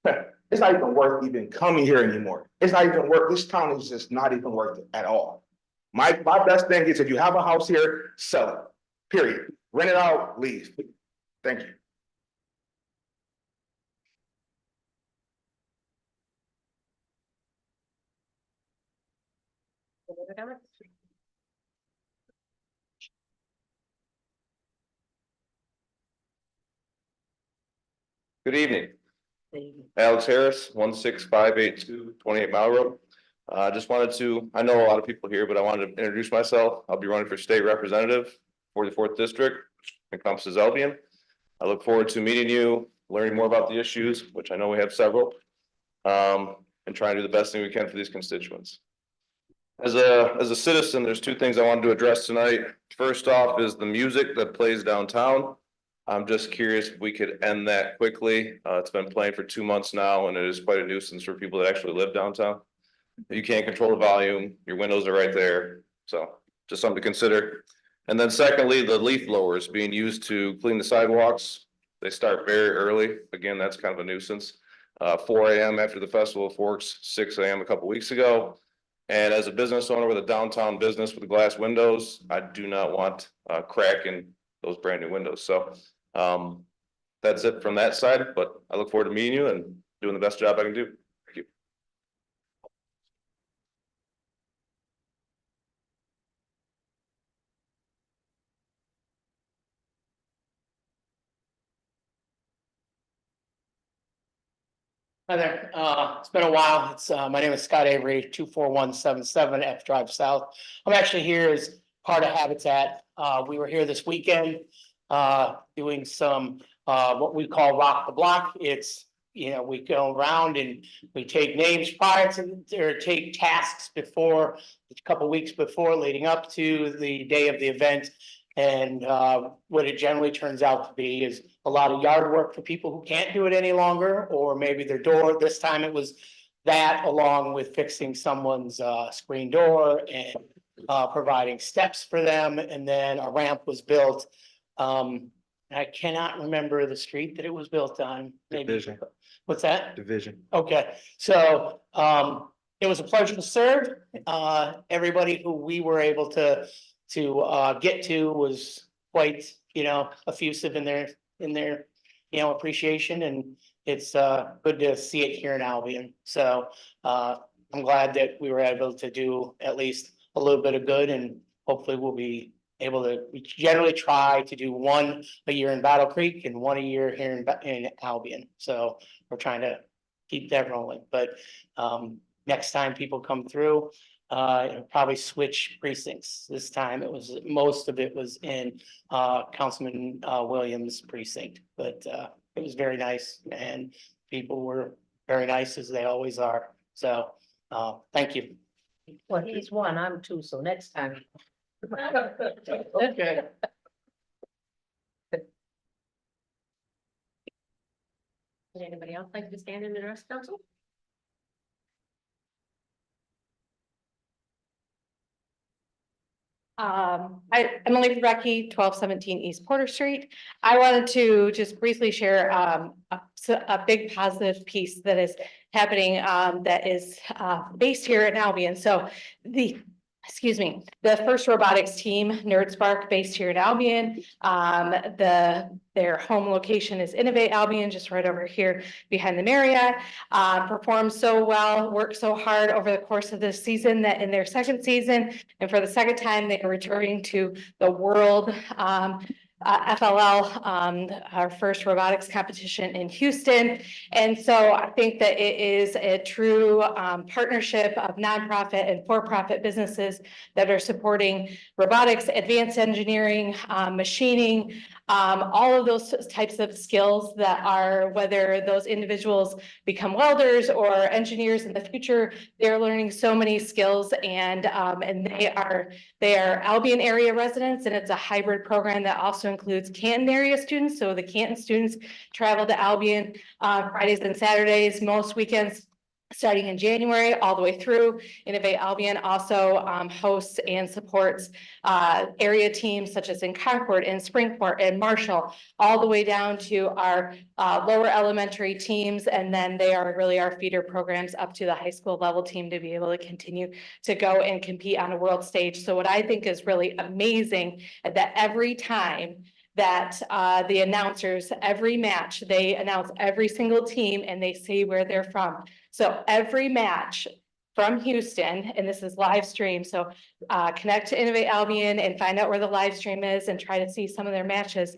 it's not even worth even coming here anymore. It's not even worth, this town is just not even worth it at all. My best thing is if you have a house here, sell it, period. Rent it out, leave. Thank you. Any other comments? Good evening. Alex Harris, 16582 28 Mile Road. I just wanted to, I know a lot of people here, but I wanted to introduce myself. I'll be running for state representative for the 4th district, encompasses Albion. I look forward to meeting you, learning more about the issues, which I know we have several, and trying to do the best thing we can for these constituents. As a citizen, there's 2 things I wanted to address tonight. First off is the music that plays downtown. I'm just curious if we could end that quickly. It's been playing for 2 months now, and it is quite a nuisance for people that actually live downtown. You can't control the volume, your windows are right there, so just something to consider. And then secondly, the leaf blowers being used to clean the sidewalks. They start very early. Again, that's kind of a nuisance. 4 a.m. after the Festival of Forks, 6 a.m. a couple weeks ago. And as a business owner with a downtown business with glass windows, I do not want crack in those brand new windows. So that's it from that side, but I look forward to meeting you and doing the best job I can do. Thank you. Hi there, it's been a while. My name is Scott Avery, 24177 F Drive South. I'm actually here as part of Habitat. We were here this weekend, doing some, what we call rock the block. It's, we go around and we take names prior to, or take tasks before, a couple weeks before leading up to the day of the event. And what it generally turns out to be is a lot of yard work for people who can't do it any longer, or maybe their door. This time it was that, along with fixing someone's screen door and providing steps for them. And then a ramp was built. I cannot remember the street that it was built on. Maybe. Division. What's that? Division. Okay, so it was a pleasure to serve. Everybody who we were able to get to was quite, effusive in their appreciation, and it's good to see it here in Albion. So I'm glad that we were able to do at least a little bit of good, and hopefully we'll be able to, we generally try to do one a year in Battle Creek and one a year here in Albion. So we're trying to keep that rolling, but next time people come through, it'll probably switch precincts. This time it was, most of it was in Councilman Williams' precinct, but it was very nice and people were very nice as they always are. So thank you. Well, he's one, I'm two, so next time. Okay. Would anybody else like to stand in the rest council? I'm Emily Brecky, 1217 East Porter Street. I wanted to just briefly share a big positive piece that is happening that is based here in Albion. So the first robotics team, NerdSpark, based here in Albion. Their home location is Innovate Albion, just right over here behind the Marriott. Performed so well, worked so hard over the course of this season that in their second season, and for the second time, they are returning to the world FLL, our first robotics competition in Houston. And so I think that it is a true partnership of nonprofit and for-profit businesses that are supporting robotics, advanced engineering, machining, all of those types of skills that are, whether those individuals become welders or engineers in the future, they're learning so many skills, and they are Albion area residents, and it's a hybrid program that also includes Canton area students. So the Canton students travel to Albion Fridays and Saturdays, most weekends, starting in January all the way through. Innovate Albion also hosts and supports area teams such as in Concord and Springport and Marshall, all the way down to our lower elementary teams. And then they are really our feeder programs up to the high school level team to be able to continue to go and compete on a world stage. So what I think is really amazing is that every time that the announcers, every match, they announce every single team and they say where they're from. So every match from Houston, and this is live stream, so connect to Innovate Albion and find out where the live stream is and try to see some of their matches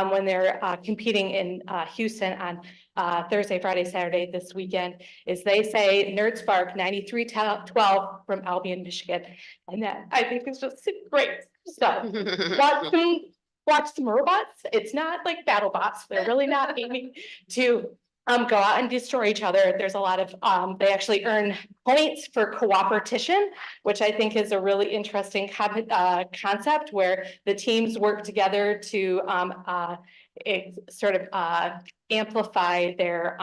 when they're competing in Houston on Thursday, Friday, Saturday this weekend, is they say NerdSpark 9312 from Albion, Michigan. And that I think is just great. So watch some robots. It's not like battle bots. They're really not aiming to go out and destroy each other. There's a lot of, they actually earn points for cooperation, which I think is a really interesting concept where the teams work together to amplify their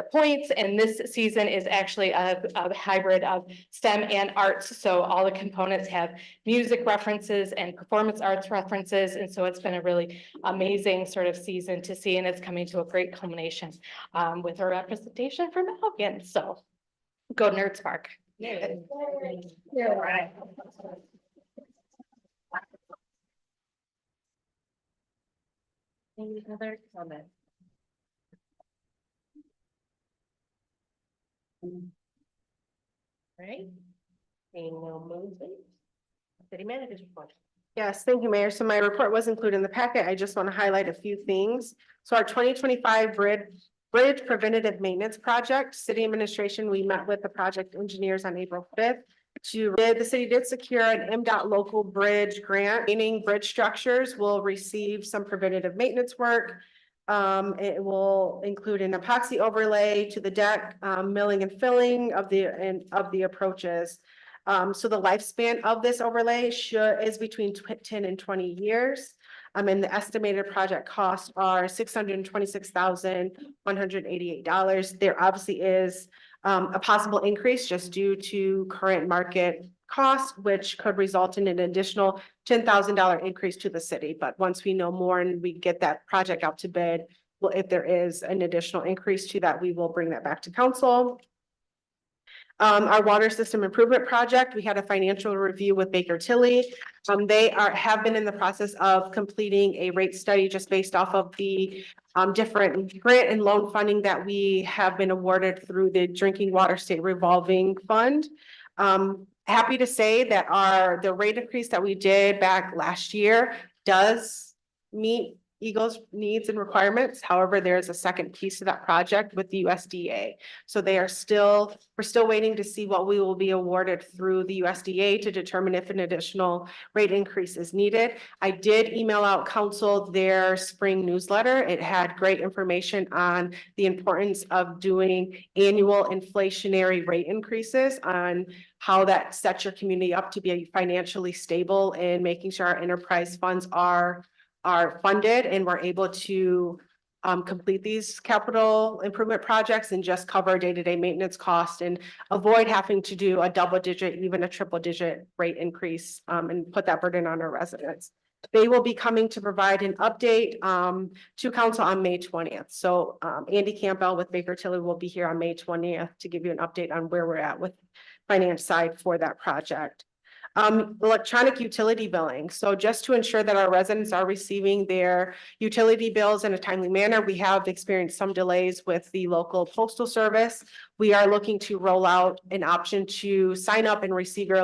points. And this season is actually a hybrid of STEM and arts. So all the components have music references and performance arts references. And so it's been a really amazing sort of season to see, and it's coming to a great culmination with our representation from Albion. So go NerdSpark. Yeah. Right. Any other comments? Right? Seeing no movement. City manager's report. Yes, thank you, Mayor. So my report was included in the packet. I just want to highlight a few things. So our 2025 bridge preventative maintenance project, city administration, we met with the project engineers on April 5th. The city did secure an MDOT local bridge grant, meaning bridge structures will receive some preventative maintenance work. It will include an epoxy overlay to the deck, milling and filling of the approaches. So the lifespan of this overlay is between 10 and 20 years. And the estimated project costs are $626,188. There obviously is a possible increase just due to current market cost, which could result in an additional $10,000 increase to the city. But once we know more and we get that project out to bid, well, if there is an additional increase to that, we will bring that back to council. Our water system improvement project, we had a financial review with Baker Tilly. Have been in the process of completing a rate study just based off of the different grant and loan funding that we have been awarded through the Drinking Water State Revolving Fund. Happy to say that the rate increase that we did back last year does meet Eagle's needs and requirements. However, there's a second piece to that project with the USDA. So we're still waiting to see what we will be awarded through the USDA to determine if an additional rate increase is needed. I did email out council their spring newsletter. It had great information on the importance of doing annual inflationary rate increases, on how that sets your community up to be financially stable and making sure our enterprise funds are funded and we're able to complete these capital improvement projects and just cover day-to-day maintenance costs and avoid having to do a double-digit, even a triple-digit rate increase and put that burden on our residents. They will be coming to provide an update to council on May 20th. So Andy Campbell with Baker Tilly will be here on May 20th to give you an update on where we're at with finance side for that project. Electronic utility billing. So just to ensure that our residents are receiving their utility bills in a timely manner, we have experienced some delays with the local postal service. We are looking to roll out an option to sign up and receive your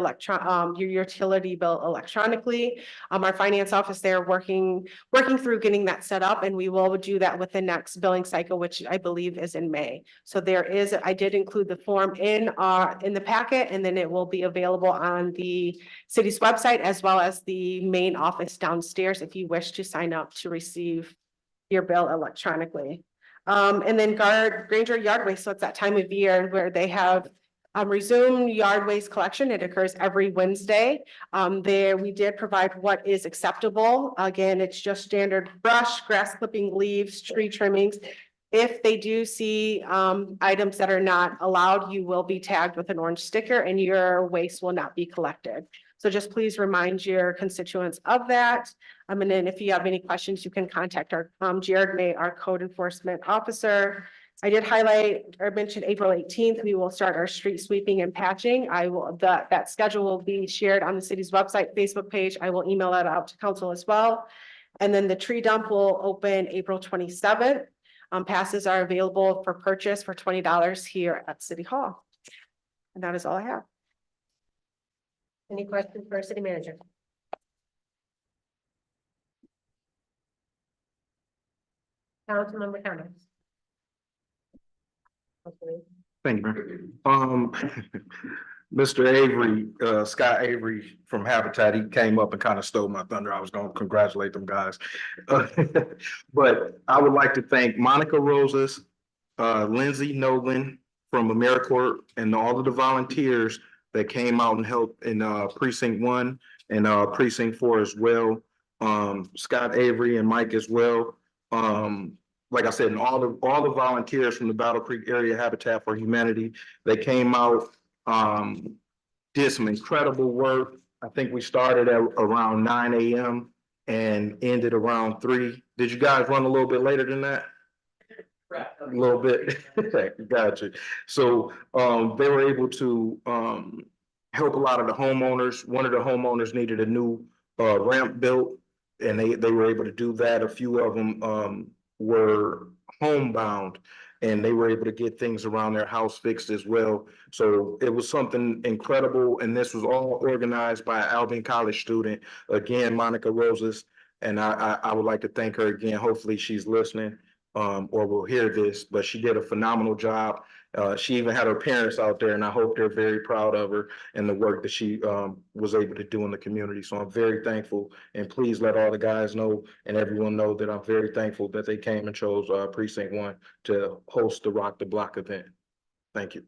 utility bill electronically. Our finance office there working through getting that set up, and we will do that with the next billing cycle, which I believe is in May. So I did include the form in the packet, and then it will be available on the city's website as well as the main office downstairs if you wish to sign up to receive your bill electronically. And then Granger Yard Waste. So it's that time of year where they have resumed yard waste collection. It occurs every Wednesday. We did provide what is acceptable. Again, it's just standard brush, grass clipping, leaves, tree trimmings. If they do see items that are not allowed, you will be tagged with an orange sticker and your waste will not be collected. So just please remind your constituents of that. And then if you have any questions, you can contact our Jared May, our code enforcement officer. I did highlight or mention April 18th, we will start our street sweeping and patching. That schedule will be shared on the city's website, Facebook page. I will email that out to council as well. And then the tree dump will open April 27th. Passes are available for purchase for $20 here at City Hall. And that is all I have. Any questions for our city manager? Councilmember Thomas. Okay. Thank you. Mr. Avery, Scott Avery from Habitat, he came up and kind of stole my thunder. I was going to congratulate them guys. But I would like to thank Monica Rosas, Lindsay Nolan from AmeriCorps, and all of the volunteers that came out and helped in precinct 1 and precinct 4 as well. Scott Avery and Mike as well. Like I said, and all the volunteers from the Battle Creek Area Habitat for Humanity, they came out, did some incredible work. I think we started at around 9 a.m. and ended around 3. Did you guys run a little bit later than that? A little bit. Gotcha. So they were able to help a lot of the homeowners. One of the homeowners needed a new ramp built, and they were able to do that. A few of them were homebound, and they were able to get things around their house fixed as well. So it was something incredible, and this was all organized by an Albion College student. Again, Monica Rosas, and I would like to thank her again. Hopefully she's listening or will hear this, but she did a phenomenal job. She even had her parents out there, and I hope they're very proud of her and the work that she was able to do in the community. So I'm very thankful, and please let all the guys know and everyone know that I'm very thankful that they came and chose Precinct 1 to host the Rock the Block event. Thank you.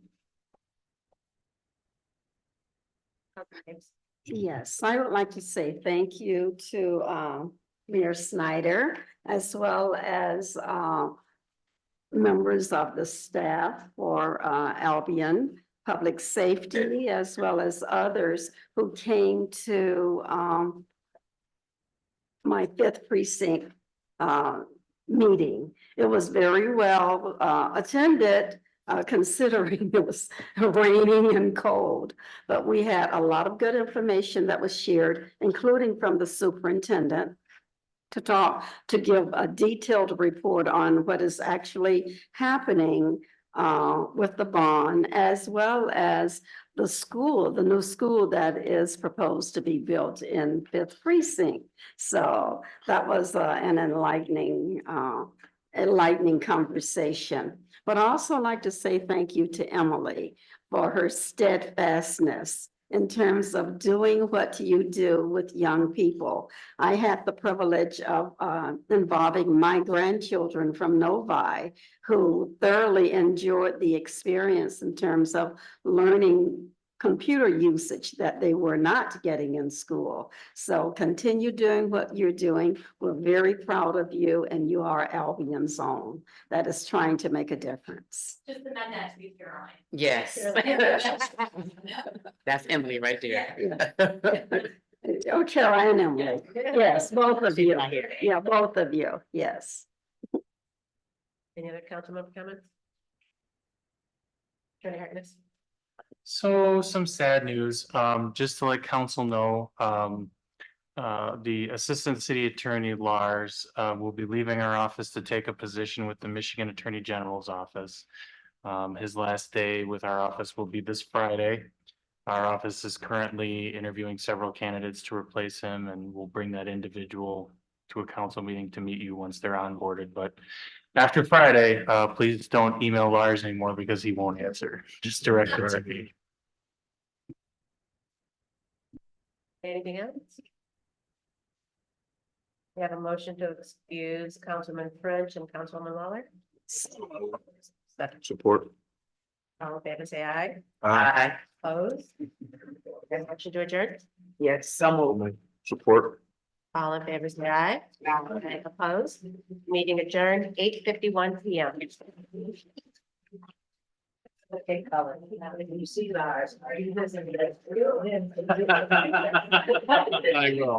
Yes, I would like to say thank you to Mayor Snyder, as well as members of the staff for Albion Public Safety, as well as others who came to my 5th precinct meeting. It was very well attended. considering it was raining and cold. But we had a lot of good information that was shared, including from the superintendent, to give a detailed report on what is actually happening with the bond, as well as the school, the new school that is proposed to be built in Fifth Precinct. So that was an enlightening conversation. But I also like to say thank you to Emily for her steadfastness in terms of doing what you do with young people. I had the privilege of involving my grandchildren from Novi, who thoroughly enjoyed the experience in terms of learning computer usage that they were not getting in school. So continue doing what you're doing. We're very proud of you, and you are Albion's own that is trying to make a difference. Just amend that to be Caroline. Yes. That's Emily right there. Oh, Carol and Emily. Yes, both of you. Not here. Yeah, both of you. Yes. Any other council member comments? Attorney Harkness? So some sad news, just to let council know, the Assistant City Attorney Lars, will be leaving our office to take a position with the Michigan Attorney General's office. His last day with our office will be this Friday. Our office is currently interviewing several candidates to replace him, and we'll bring that individual to a council meeting to meet you once they're onboarded, but after Friday, please don't email Lars anymore because he won't answer. Just direct it to me. Anything else? We have a motion to excuse Councilman French and Councilwoman Lawler. Support. All in favor, say aye. Aye. Opposed? And motion to adjourn. Yes, some Support. All in favor, say aye. Aye. Opposed? Meeting adjourned, 8:51 PM. Okay, Colin, now when you see Lars, are you listening? I will.